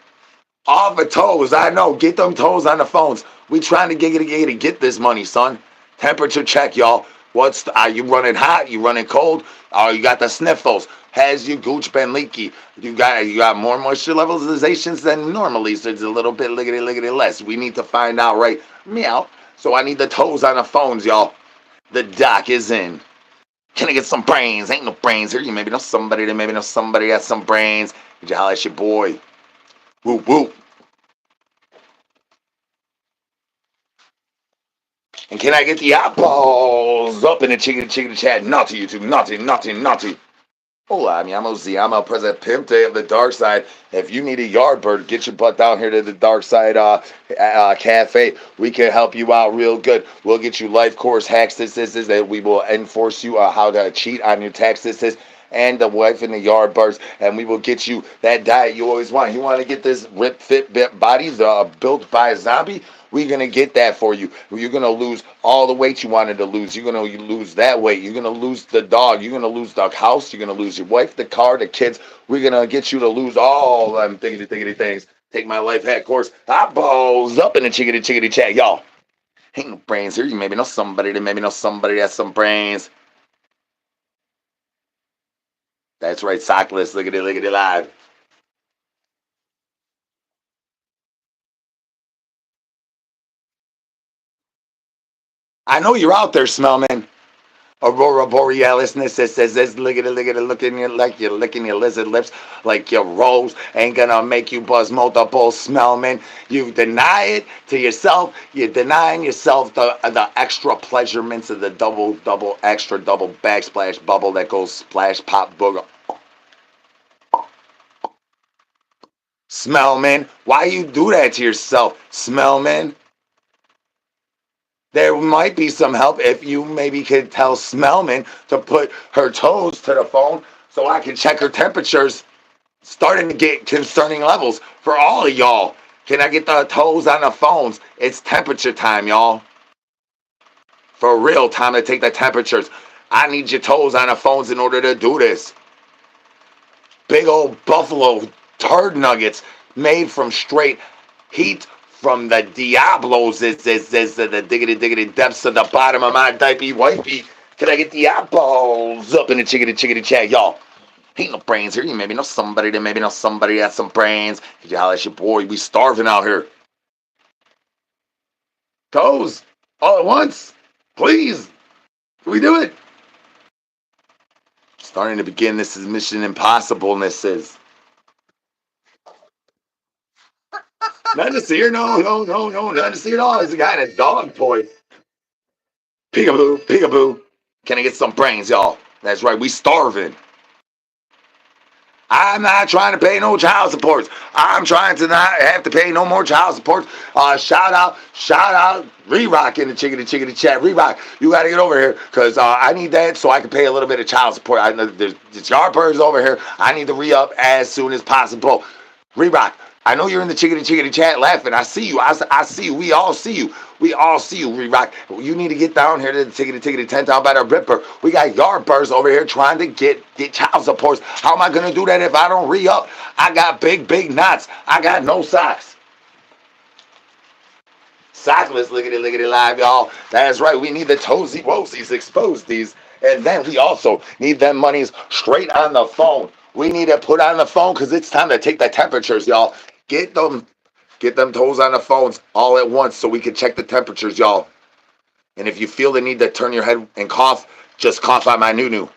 Off the toes. I know. Get them toes on the phones. We trying to get this money, son. Temperature check, y'all. Are you running hot? You running cold? Oh, you got the sniffles. Has your gooch been leaky? You got more moisture levelizations than normally, so it's a little bit lickety less. We need to find out, right? Meow. So I need the toes on the phones, y'all. The doc is in. Can I get some brains? Ain't no brains here. You maybe know somebody has some brains. Did you holler at your boy? Whoop whoop. And can I get the eyeballs up in the chicken chat? Naughty YouTube, naughty. Hola, mi amo Z. I'm El President Pimp Day of the Dark Side. If you need a yard bird, get your butt down here to the Dark Side Cafe. We can help you out real good. We'll get you life course hacks. This that we will enforce you how to cheat on your taxes and the wife and the yard birds, and we will get you that diet you always want. You want to get this ripped, fit body built by a zombie? We're going to get that for you. You're going to lose all the weight you wanted to lose. You're going to lose that weight. You're going to lose the dog. You're going to lose the house. You're going to lose your wife, the car, the kids. We're going to get you to lose all them thiggity things. Take my life hack course. Eyeballs up in the chickity chat, y'all. Ain't no brains here. You maybe know somebody that maybe know somebody that has some brains. That's right, Sockless. Look at it live. I know you're out there, Smellman. Aurora Borealis, says, look at it, looking at like you're licking your lizard lips like your rose ain't gonna make you buzz multiple, Smellman. You deny it to yourself. You're denying yourself the extra pleasurements of the double extra double backsplash bubble that goes splash pop booger. Smellman, why you do that to yourself, Smellman? There might be some help if you maybe could tell Smellman to put her toes to the phone so I can check her temperatures. Starting to get concerning levels for all of y'all. Can I get the toes on the phones? It's temperature time, y'all. For real, time to take the temperatures. I need your toes on the phones in order to do this. Big old buffalo turd nuggets made from straight heat from the Diablos is the diggity depths of the bottom of my diaper wifey. Can I get the eyeballs up in the chickity chat, y'all? Ain't no brains here. You maybe know somebody that maybe know somebody that has some brains. Could you holler at your boy? We starving out here. Toes, all at once, please. Can we do it? Starting to begin. This is Mission Impossible. And this is nothing to see here. No, nothing to see at all. It's a guy in a dog toy. Peekaboo, peekaboo. Can I get some brains, y'all? That's right. We starving. I'm not trying to pay no child support. I'm trying to not have to pay no more child support. Shout out, Re-Rock in the chickity chat. Re-Rock, you got to get over here because I need that so I can pay a little bit of child support. I know there's Yardbirds over here. I need to re-up as soon as possible. Re-Rock, I know you're in the chickity chat laughing. I see you. I see you. We all see you. We all see you, Re-Rock. You need to get down here to the tickety tent down by the Ripper. We got Yardbirds over here trying to get child supports. How am I going to do that if I don't re-up? I got big knots. I got no socks. Sockless, look at it live, y'all. That's right. We need the toesy woesies exposed these. And then we also need them monies straight on the phone. We need to put on the phone because it's time to take the temperatures, y'all. Get them toes on the phones all at once so we can check the temperatures, y'all. And if you feel the need to turn your head and cough, just cough out my noo-noo.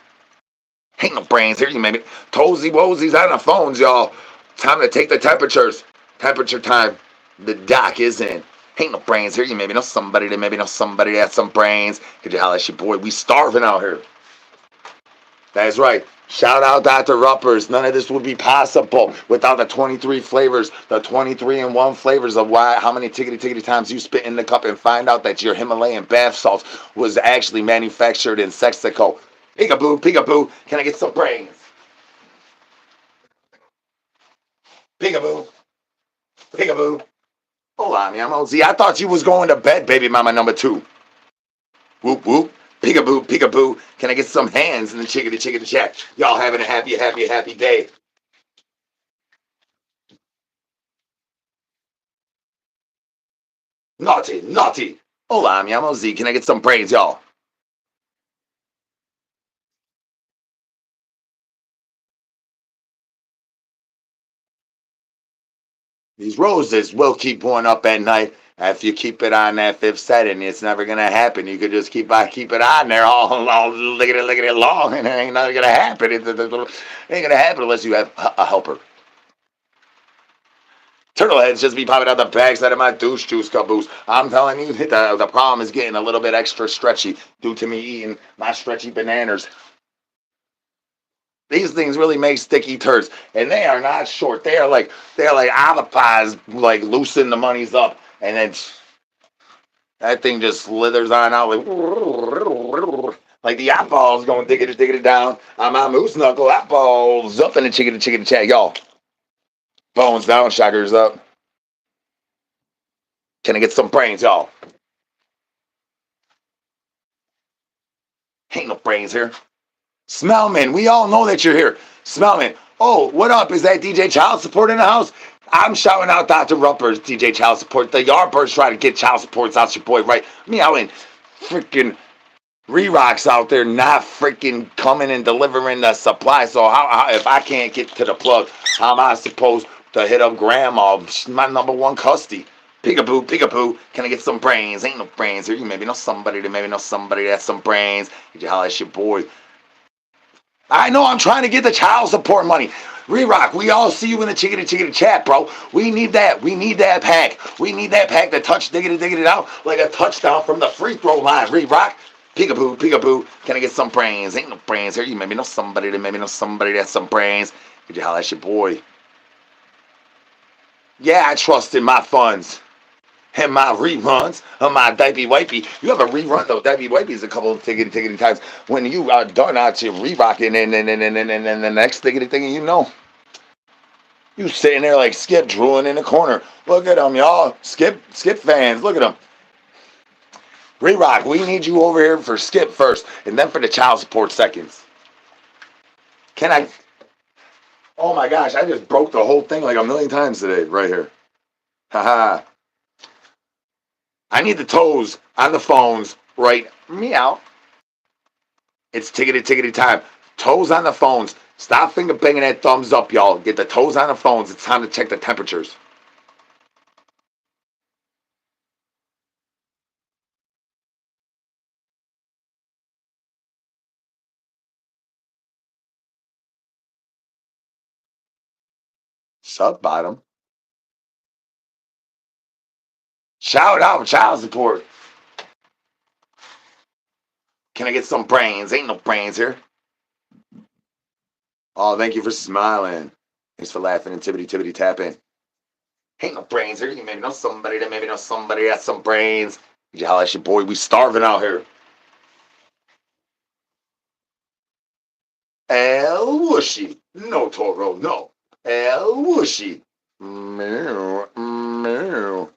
Ain't no brains here, you maybe. Toesy woesies on the phones, y'all. Time to take the temperatures. Temperature time. The doc is in. Ain't no brains here, you maybe know somebody that maybe know somebody that has some brains. Could you holler at your boy? We starving out here. That's right. Shout out Dr. Rupers. None of this would be possible without the 23 flavors, the 23-in-1 flavors of how many tickety times you spit in the cup and find out that your Himalayan bath salts was actually manufactured in Mexico. Peekaboo, can I get some brains? Peekaboo. Hold on, Yamo. I thought you was going to bed, baby mama number 2. Whoop. Peekaboo. Can I get some hands in the chickity chat? Y'all having a happy day. Naughty. Hola, mi amo Z. Can I get some brains, y'all? These roses will keep going up at night. If you keep it on that 5th setting, it's never gonna happen. You could just keep it on there all look at it long, and it ain't nothing gonna happen. It ain't gonna happen unless you have a helper. Turtleheads just be popping out the backside of my douche juice caboose. I'm telling you, the problem is getting a little bit extra stretchy due to me eating my stretchy bananas. These things really make sticky turds, and they are not short. They're like avocados, like loosen the monies up, and then that thing just slithers on out like the eyeballs going diggity down on my moose knuckle. Eyeballs up in the chicken chat, y'all. Bones down, shockers up. Can I get some brains, y'all? Ain't no brains here. Smellman, we all know that you're here. Smellman, oh, what up? Is that DJ Child Support in the house? I'm shouting out Dr. Rupers, DJ Child Support. The Yardbirds trying to get child supports out your boy, right? Me out in freaking Rerocks out there not freaking coming and delivering the supply. So how if I can't get to the plug, how am I supposed to hit up grandma? She's my number one custody. Peekaboo, peekaboo. Can I get some brains? Ain't no brains here. You maybe know somebody that maybe know somebody that's some brains. You holler at your boy. I know I'm trying to get the child support money. Re-Rock, we all see you in the chickity chat, bro. We need that. We need that pack. We need that pack to touch diggity out like a touchdown from the free throw line. Re-Rock, peekaboo, peekaboo. Can I get some brains? Ain't no brains here. You maybe know somebody that maybe know somebody that's some brains. Could you holler at your boy? Yeah, I trust in my funds. And my reruns of my Dipey Wipey. You have a rerun though. Dipey Wipey's a couple of tickety times. When you are done out your re-rocking and the next tickety thing you know, you sitting there like Skip drooling in the corner. Look at them, y'all. Skip fans. Look at them. Re-rock, we need you over here for Skip first, and then for the child support seconds. Can I? Oh my gosh, I just broke the whole thing like a million times today, right here. Haha. I need the toes on the phones right meow. It's tickety time. Toes on the phones. Stop finger banging that thumbs up, y'all. Get the toes on the phones. It's time to check the temperatures. Sub bottom. Shout out child support. Can I get some brains? Ain't no brains here. Oh, thank you for smiling. Thanks for laughing and tippity tapping. Ain't no brains here. You maybe know somebody that maybe know somebody that's some brains. You holla at your boy. We starving out here. El Whooshy. No, Toro, no. El Whooshy. Meow, meow.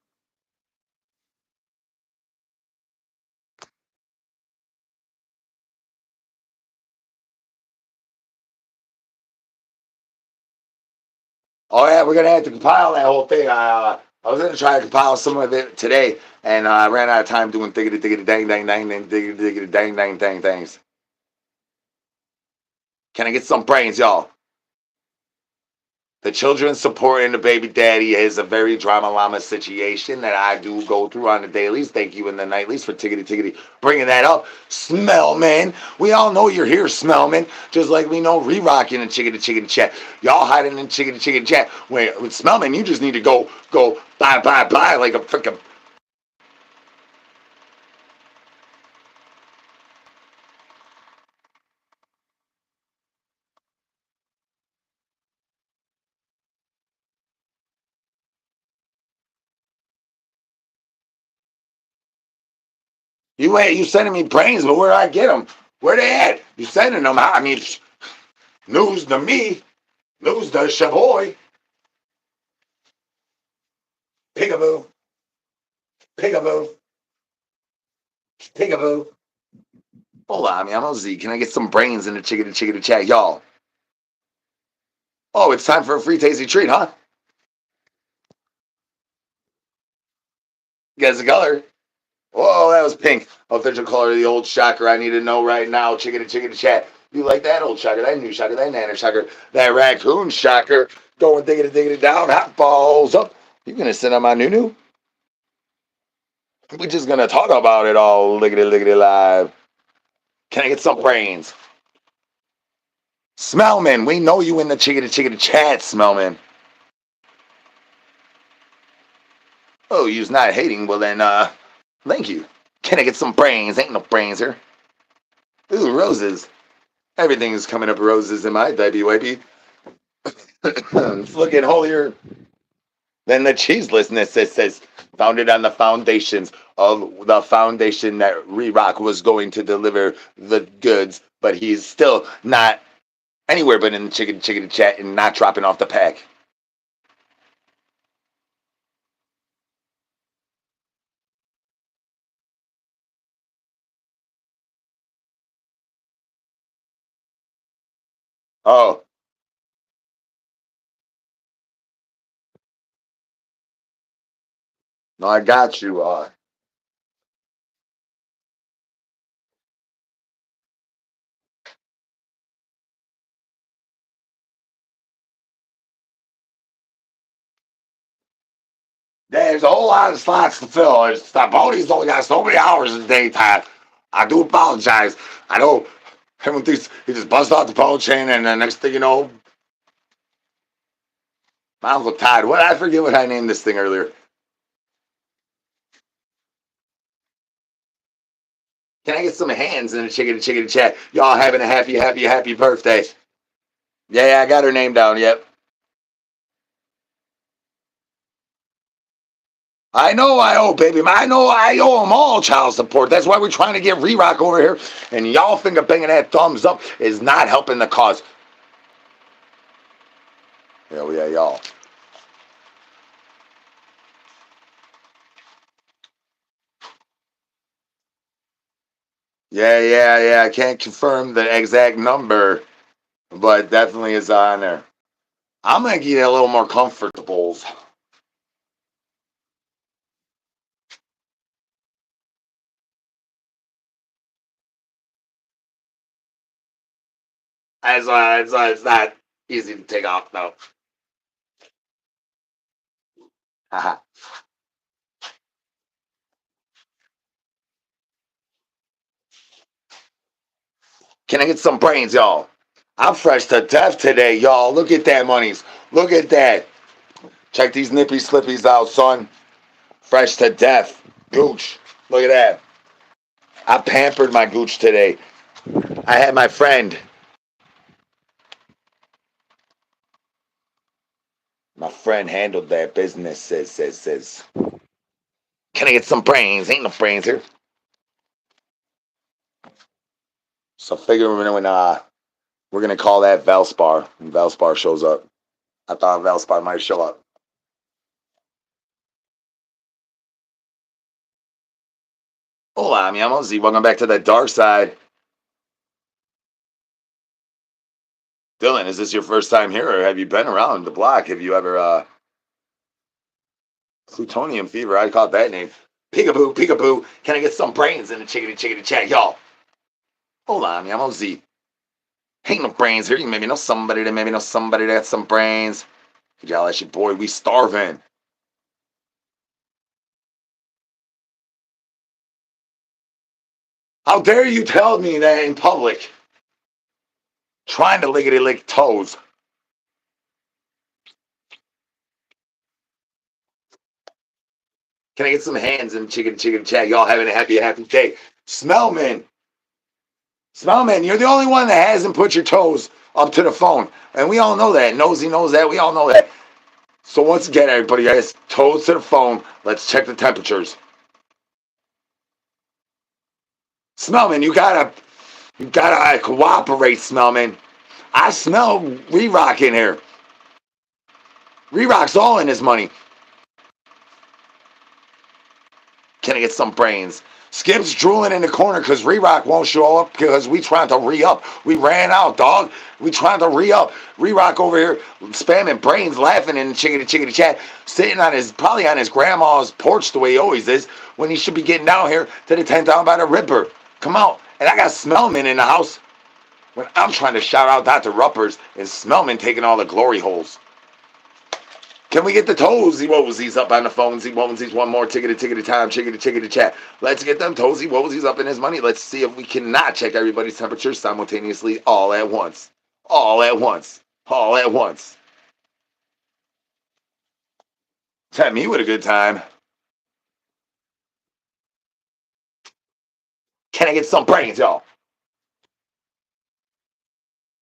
Oh yeah, we're gonna have to compile that whole thing. I was gonna try to compile some of it today, and I ran out of time doing diggity dang diggity dang things. Can I get some brains, y'all? The children's support and the baby daddy is a very drama llama situation that I do go through on the dailies. Thank you in the nightlies for tiggity bringing that up. Smellman, we all know you're here, Smellman. Just like we know re-rocking in chickity chat. Y'all hiding in chickity chat. Wait, with Smellman, you just need to go bye like a freaking. You sending me brains, but where do I get them? Where they at? You sending them? I mean, news to me, news to Shavoy. Peekaboo, peekaboo, peekaboo. Hold on, I'm Z. Can I get some brains in the chickity chat, y'all? Oh, it's time for a free tasty treat, huh? Guess the color. Whoa, that was pink. Official color of the old shocker. I need to know right now. Chickity chat. You like that old shocker, that new shocker, that nana shocker, that raccoon shocker? Going diggity down, hot balls up. You gonna sit on my new? We're just gonna talk about it all lickety live. Can I get some brains? Smellman, we know you in the chickity chat, Smellman. Oh, you's not hating. Well then, thank you. Can I get some brains? Ain't no brains here. Ooh, roses. Everything is coming up roses in my baby wipey. It's looking holier than the cheeselessness. It says, founded on the foundations of the foundation that Re-Rock was going to deliver the goods, but he's still not anywhere but in the chicken chat and not dropping off the pack. Oh, No, I got you. There's a whole lot of slots to fill. Bony's only got so many hours in the daytime. I do apologize. I know everyone thinks he just buzzed out the pole chain, and the next thing you know, my Uncle Todd. What I forget what I named this thing earlier. Can I get some hands in the chicken chat? Y'all having a happy birthday. Yeah, I got her name down. Yep. I know I owe, baby. I know I owe them all child support. That's why we're trying to get Re-Rock over here. And y'all finger banging that thumbs up is not helping the cause. Hell yeah, y'all. Yeah. I can't confirm the exact number, but definitely is on there. I'm gonna get a little more comfortable. It's not easy to take off though. Haha. Can I get some brains, y'all? I'm fresh to death today, y'all. Look at that, monies. Look at that. Check these nippy slippies out, son. Fresh to death. Gooch. Look at that. I pampered my gooch today. I had my friend. My friend handled that business, says. Can I get some brains? Ain't no brains here. So figure when we're gonna call that Valspar when Valspar shows up. I thought Valspar might show up. Hola, mi amo Z. Welcome back to the dark side. Dylan, is this your first time here, or have you been around the block? Have you ever Plutonium fever? I caught that name. Peekaboo. Can I get some brains in the chickadee chat, y'all? Hola, mi amo Z. Ain't no brains here. You maybe know somebody that got some brains. Y'all, that's your boy. We starving. How dare you tell me that in public? Trying to lickety lick toes. Can I get some hands in chicken chat? Y'all having a happy day. Smellman. Smellman, you're the only one that hasn't put your toes up to the phone. And we all know that. Nosy knows that. We all know that. So once again, everybody, guys, toes to the phone. Let's check the temperatures. Smellman, you gotta cooperate, Smellman. I smell Re-Rock in here. Re-Rock's all in his money. Can I get some brains? Skip's drooling in the corner because Re-Rock won't show up because we trying to re-up. We ran out, dog. We trying to re-up. Re-Rock over here spamming brains, laughing in the chickadee chat, sitting probably on his grandma's porch the way he always is, when he should be getting down here to the 10,000 by the Ripper. Come out. And I got Smellman in the house when I'm trying to shout out Dr. Rupers and Smellman taking all the glory holes. Can we get the toesy wosies up on the phone? Wosies, one more ticket time, chickadee chat. Let's get them toesy wosies up in his money. Let's see if we cannot check everybody's temperature simultaneously all at once. All at once. All at once. Tell me what a good time. Can I get some brains, y'all?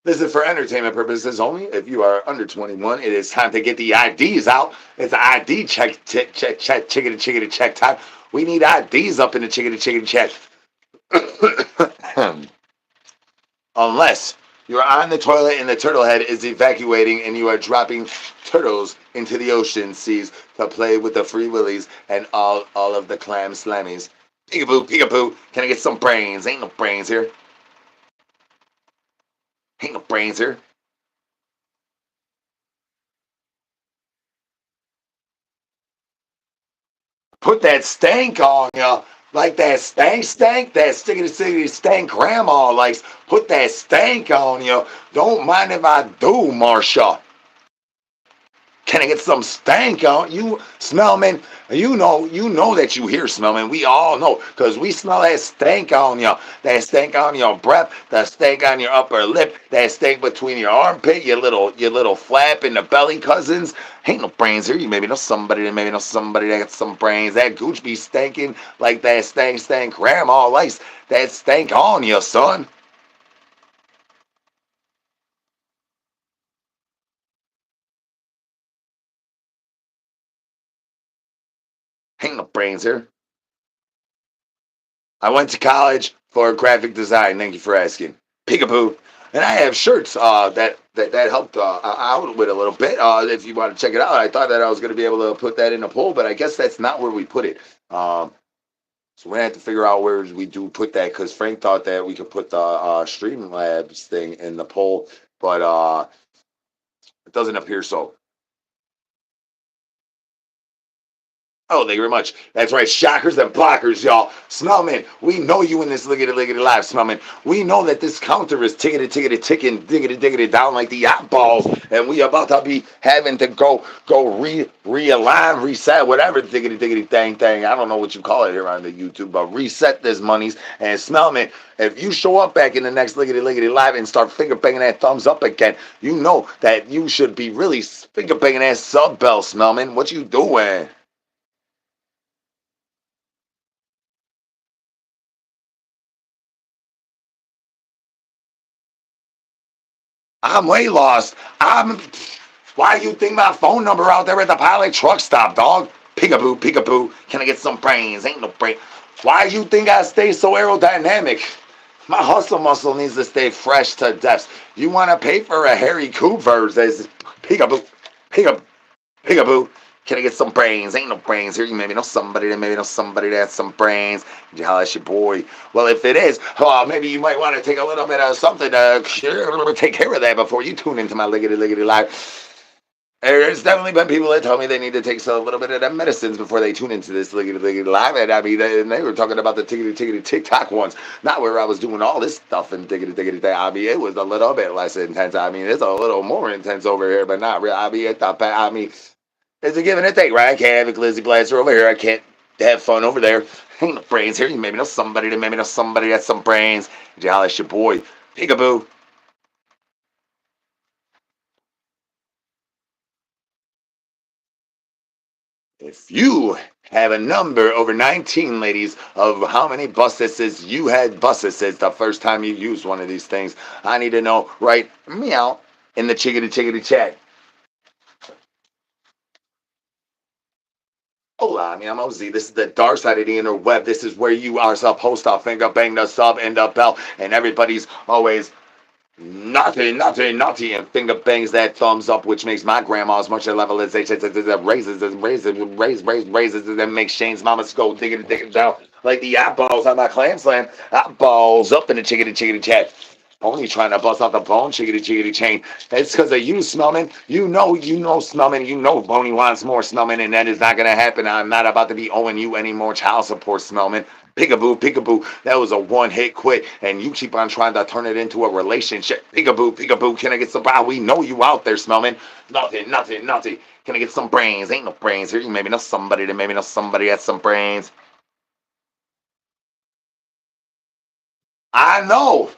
This is for entertainment purposes only. If you are under 21, it is time to get the IDs out. It's an ID check, chickadee check time. We need IDs up in the chickadee chat. Unless you're on the toilet and the turtle head is evacuating and you are dropping turtles into the ocean seas to play with the free willies and all of the clam slammies. Peekaboo. Can I get some brains? Ain't no brains here. Ain't no brains here. Put that stank on ya. Like that stank, that stickity stank grandma likes. Put that stank on ya. Don't mind if I do, Marsha. Can I get some stank on you, Smellman? You know that you hear Smellman. We all know, cause we smell that stank on you. That stank on your breath, that stank on your upper lip, that stank between your armpit, your little flap in the belly, cousins. Ain't no brains here. You maybe know somebody that got some brains. That gooch be stanking like that stank grandma likes. That stank on you, son. Ain't no brains here. I went to college for graphic design. Thank you for asking. Peekaboo. And I have shirts that helped out with a little bit. If you want to check it out, I thought that I was going to be able to put that in a poll, but I guess that's not where we put it. So we had to figure out where we do put that because Frank thought that we could put the Streamlabs thing in the poll, but it doesn't appear so. Oh, thank you very much. That's right, shockers and blockers, y'all. Smellman, we know you in this liggity live, Smellman. We know that this counter is ticking, diggity down like the yacht balls, and we about to be having to go realign, reset, whatever diggity thing. I don't know what you call it here on the YouTube, but reset this monies. And Smellman, if you show up back in the next liggity live and start finger banging that thumbs up again, you know that you should be really finger banging that sub bell, Smellman. What you doing? I'm way lost. Why do you think my phone number out there at the pilot truck stop, dog? Peekaboo. Can I get some brains? Ain't no brain. Why do you think I stay so aerodynamic? My hustle muscle needs to stay fresh to death. You want to pay for a Harry Cooper? Says peekaboo, peekaboo. Can I get some brains? Ain't no brains here. You maybe know somebody that has some brains. You holla at your boy. Well, if it is, maybe you might want to take a little bit of something to take care of that before you tune into my liggity live. There's definitely been people that tell me they need to take a little bit of them medicines before they tune into this liggity live. And I mean, they were talking about the tickety TikTok ones, not where I was doing all this stuff and tickety. I mean, it was a little bit less intense. I mean, it's a little more intense over here, but not real. I mean, it's a give and a take, right? I can't have a glizzy blaster over here. I can't have fun over there. Ain't no brains here. You maybe know somebody that's some brains. Jolly's your boy. Peekaboo. If you have a number over 19, ladies, of how many buses you had buses the first time you used one of these things, I need to know right meow in the chickity chat. Hola, I'm OZ. This is the dark side of the interweb. This is where you are supposed to finger bang the sub and the bell, and everybody's always naughty, and finger bangs that thumbs up, which makes my grandma's much of levelization raises, and then makes Shane's mama's go digging down like the eyeballs on my clam slam. Eyeballs up in the chickity chat. Bony trying to bust out the bone, chickity chain. It's because of you, Smellman. Smellman. You know Bony wants more, Smellman, and that is not going to happen. I'm not about to be owing you any more child support, Smellman. Peekaboo. That was a one-hit quit, and you keep on trying to turn it into a relationship. Peekaboo. Can I get some? We know you out there, Smellman. Nothing. Can I get some brains? Ain't no brains here. You maybe know somebody has some brains. I know.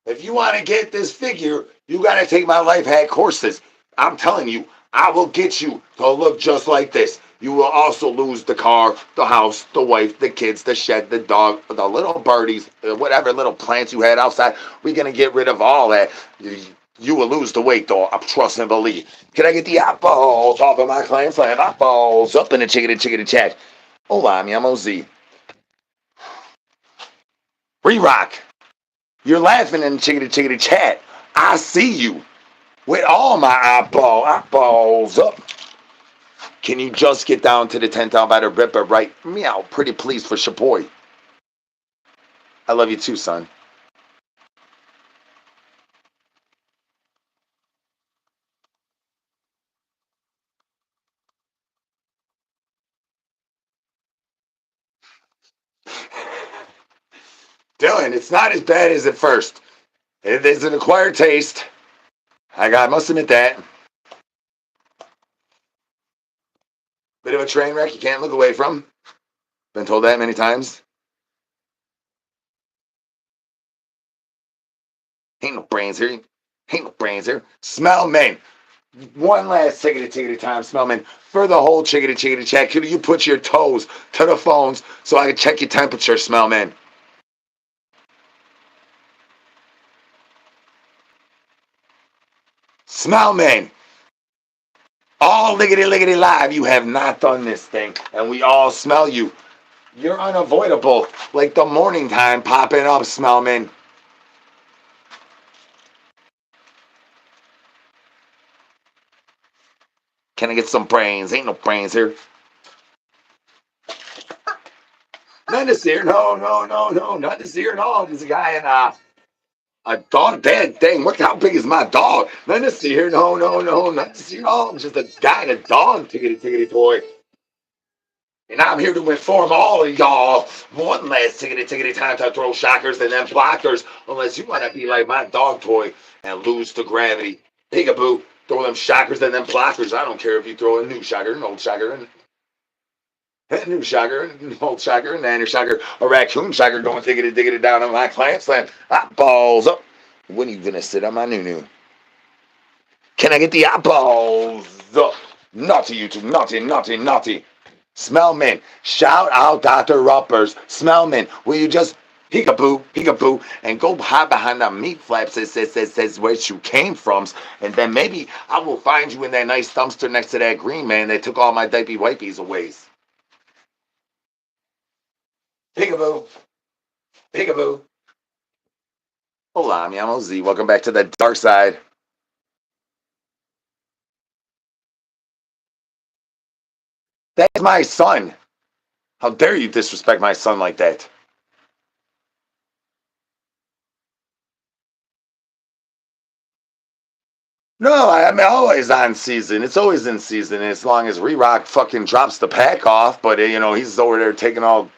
If you want to get this figure, you got to take my life hack courses. I'm telling you, I will get you to look just like this. You will also lose the car, the house, the wife, the kids, the shed, the dog, the little birdies, whatever little plants you had outside. We're going to get rid of all that. You will lose the weight, though. I trust and believe. Can I get the eyeballs off of my clan slam? Eyeballs up in the chickity chat. Hola, I'm OZ. Re-rock. You're laughing in the chickity chat. I see you with all my eyeballs up. Can you just get down to the 10th by the Ripper, right? Meow, pretty please for your boy. I love you too, son. going. It's not as bad as at first. It is an acquired taste. I must admit that. Bit of a train wreck you can't look away from. Been told that many times. Ain't no brains here. Ain't no brains here. Smellman. One last tickety time, Smellman. For the whole chickity chat, could you put your toes to the phones so I can check your temperature, Smellman? Smellman. All liggity live, you have not done this thing, and we all smell you. You're unavoidable, like the morning time popping up, Smellman. Can I get some brains? Ain't no brains here. None this here. No. Not this here at all. There's a guy in a dog bed thing. Look how big is my dog? None this here. No. Not this here at all. Just a guy in a dog tickety boy. And I'm here to inform all of y'all one last tickety time to throw shockers and then blockers, unless you want to be like my dog toy and lose to gravity. Peekaboo, throw them shockers and then blockers. I don't care if you throw a new shocker, an old shocker, a new shocker, an old shocker, a nanny shocker, a raccoon shocker going diggity down on my clamp slam. Balls up. When are you going to sit on my new? Can I get the eyeballs up? Naughty YouTube, naughty. Smellman, shout out Dr. Rupers. Smellman, will you just peekaboo, and go hide behind the meat flaps that says where you came from, and then maybe I will find you in that nice dumpster next to that green man that took all my diaper wipies away. Peekaboo. Hola, mi amo Z. Welcome back to the dark side. That's my son. How dare you disrespect my son like that? No, I'm always on season. It's always in season as long as Re-Rock fucking drops the pack off. But, he's over there taking all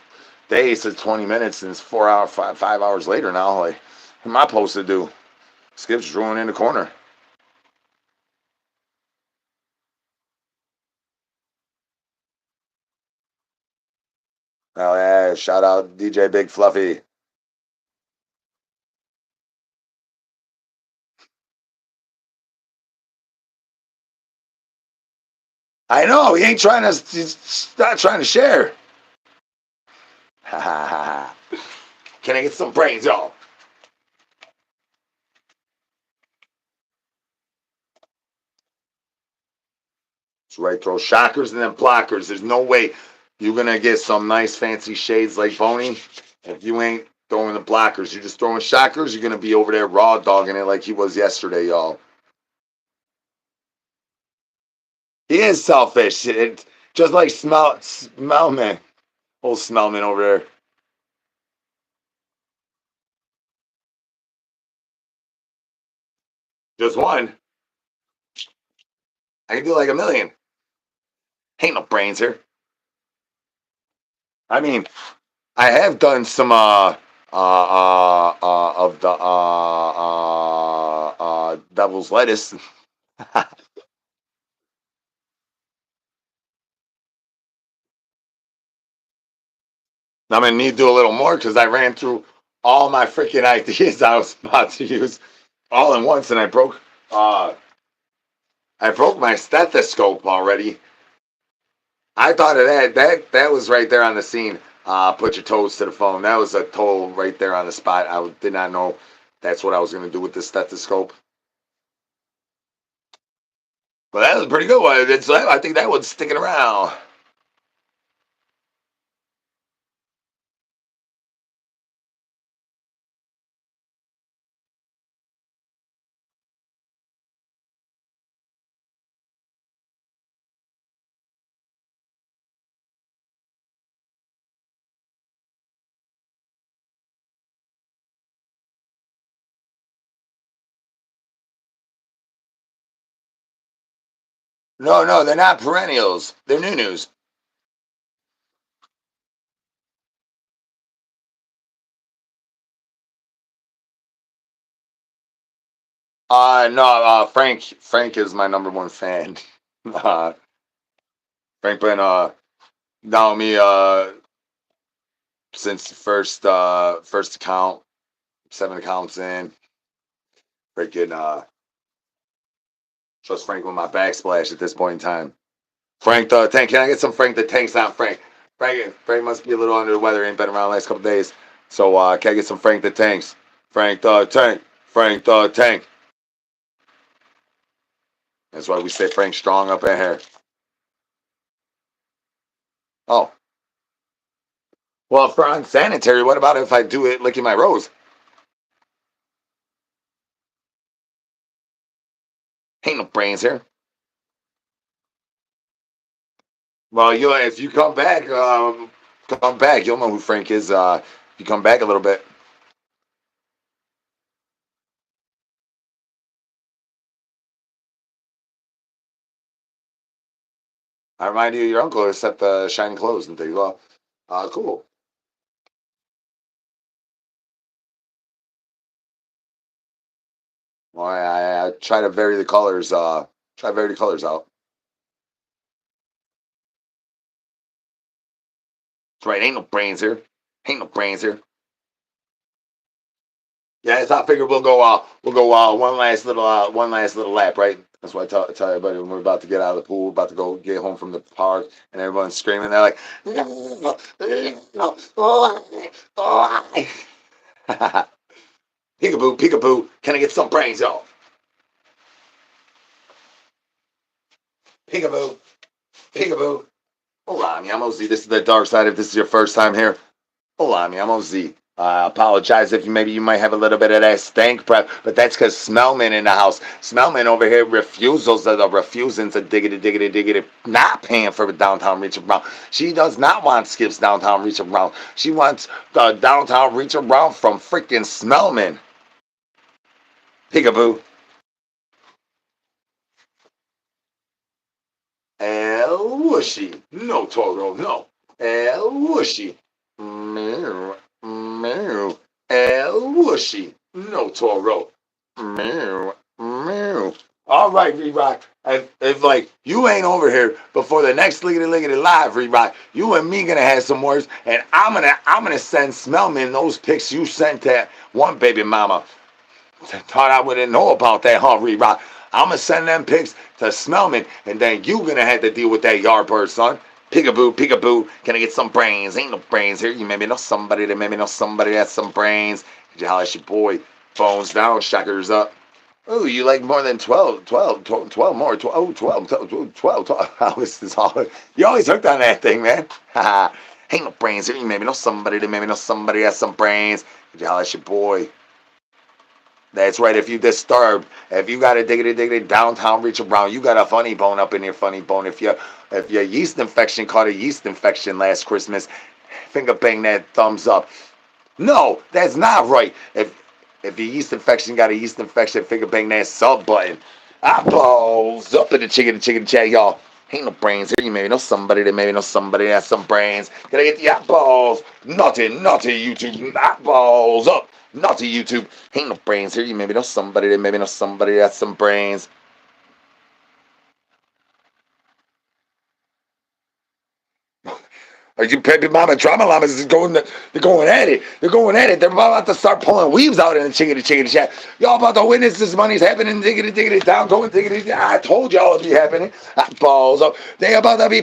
day. He says 20 minutes and it's 5 hours later now. Like, what am I supposed to do? Skip's drooling in the corner. Oh, yeah. Shout out DJ Big Fluffy. I know. He's not trying to share. Can I get some brains, y'all? That's right. Throw shockers and then blockers. There's no way you're going to get some nice fancy shades like Bony if you ain't throwing the blockers. You're just throwing shockers. You're going to be over there raw dogging it like he was yesterday, y'all. He is selfish. Just like Smellman. Old Smellman over there. Just one. I can do like a million. Ain't no brains here. I mean, I have done some of the devil's lettuce. I'm gonna need to do a little more because I ran through all my freaking ideas I was about to use all at once, and I broke my stethoscope already. I thought of that. That was right there on the scene. Put your toes to the phone. That was a toe right there on the spot. I did not know that's what I was going to do with the stethoscope. But that was a pretty good one. I think that one's sticking around. No, they're not perennials. They're new. No, Frank is my number one fan. Frank been down with me since the first account, 7 accounts in. Freaking trust Frank with my backsplash at this point in time. Frank the Tank, can I get some Frank the Tank sound? Frank must be a little under the weather. Ain't been around the last couple days. So can I get some Frank the Tanks? Frank the Tank. Frank the Tank. That's why we say Frank Strong up in here. Oh. Well, for Unsanitary, what about if I do it licking my rose? Ain't no brains here. Well, if you come back, you'll know who Frank is. If you come back a little bit. I remind you of your uncle, except the shiny clothes and things. Well, cool. Well, I try to vary the colors. Try to vary the colors out. That's right. Ain't no brains here. Ain't no brains here. Yeah, so I figure we'll go one last little lap, right? That's why I tell everybody when we're about to get out of the pool, about to go get home from the park, and everyone's screaming. They're like, no, no, oh, peekaboo, peekaboo. Can I get some brains, y'all? Peekaboo, peekaboo. Hola, mi amo Z. This is the dark side. If this is your first time here, hola, mi amo Z. I apologize if maybe you might have a little bit of that stank prep, but that's because Smellman in the house. Smellman over here refusing to diggity, not paying for downtown reach around. She does not want Skip's downtown reach around. She wants the downtown reach around from freaking Smellman. Peekaboo. El Whooshy. No, Toro, no. El Whooshy. Meow, meow. El Whooshy. No, Toro. Meow, meow. All right, Reebok. If like you ain't over here before the next liggity live, Reebok, you and me gonna have some words, and I'm gonna send Smellman those pics you sent that one baby mama. Thought I wouldn't know about that, huh, Reebok? I'm gonna send them pics to Smellman, and then you gonna have to deal with that Yardbird, son. Peekaboo, peekaboo. Can I get some brains? Ain't no brains here. You maybe know somebody that maybe know somebody that has some brains. Could you holler at your boy? Phones down, shackers up. Oh, you like more than 12 more. 12. How is this all? You always hooked on that thing, man. Ain't no brains here. You maybe know somebody that maybe know somebody that has some brains. Could you holler at your boy? That's right. If you disturbed, if you got a diggity downtown reach around, you got a funny bone up in your funny bone. If your yeast infection caught a yeast infection last Christmas, finger bang that thumbs up. No, that's not right. If your yeast infection got a yeast infection, finger bang that sub button. Eyeballs up in the chicken chat, y'all. Ain't no brains here. You maybe know somebody that maybe know somebody that has some brains. Can I get the eyeballs? Naughty YouTube. Eyeballs up. Naughty YouTube. Ain't no brains here. You maybe know somebody that maybe know somebody that has some brains. Are you Peppy Mama Drama Llamas is going they're going at it. They're going at it. They're about to start pulling weaves out in the chicken chat. Y'all about to witness this money's happening. Diggity down, going diggity. I told y'all it'd be happening. Balls up. They about to be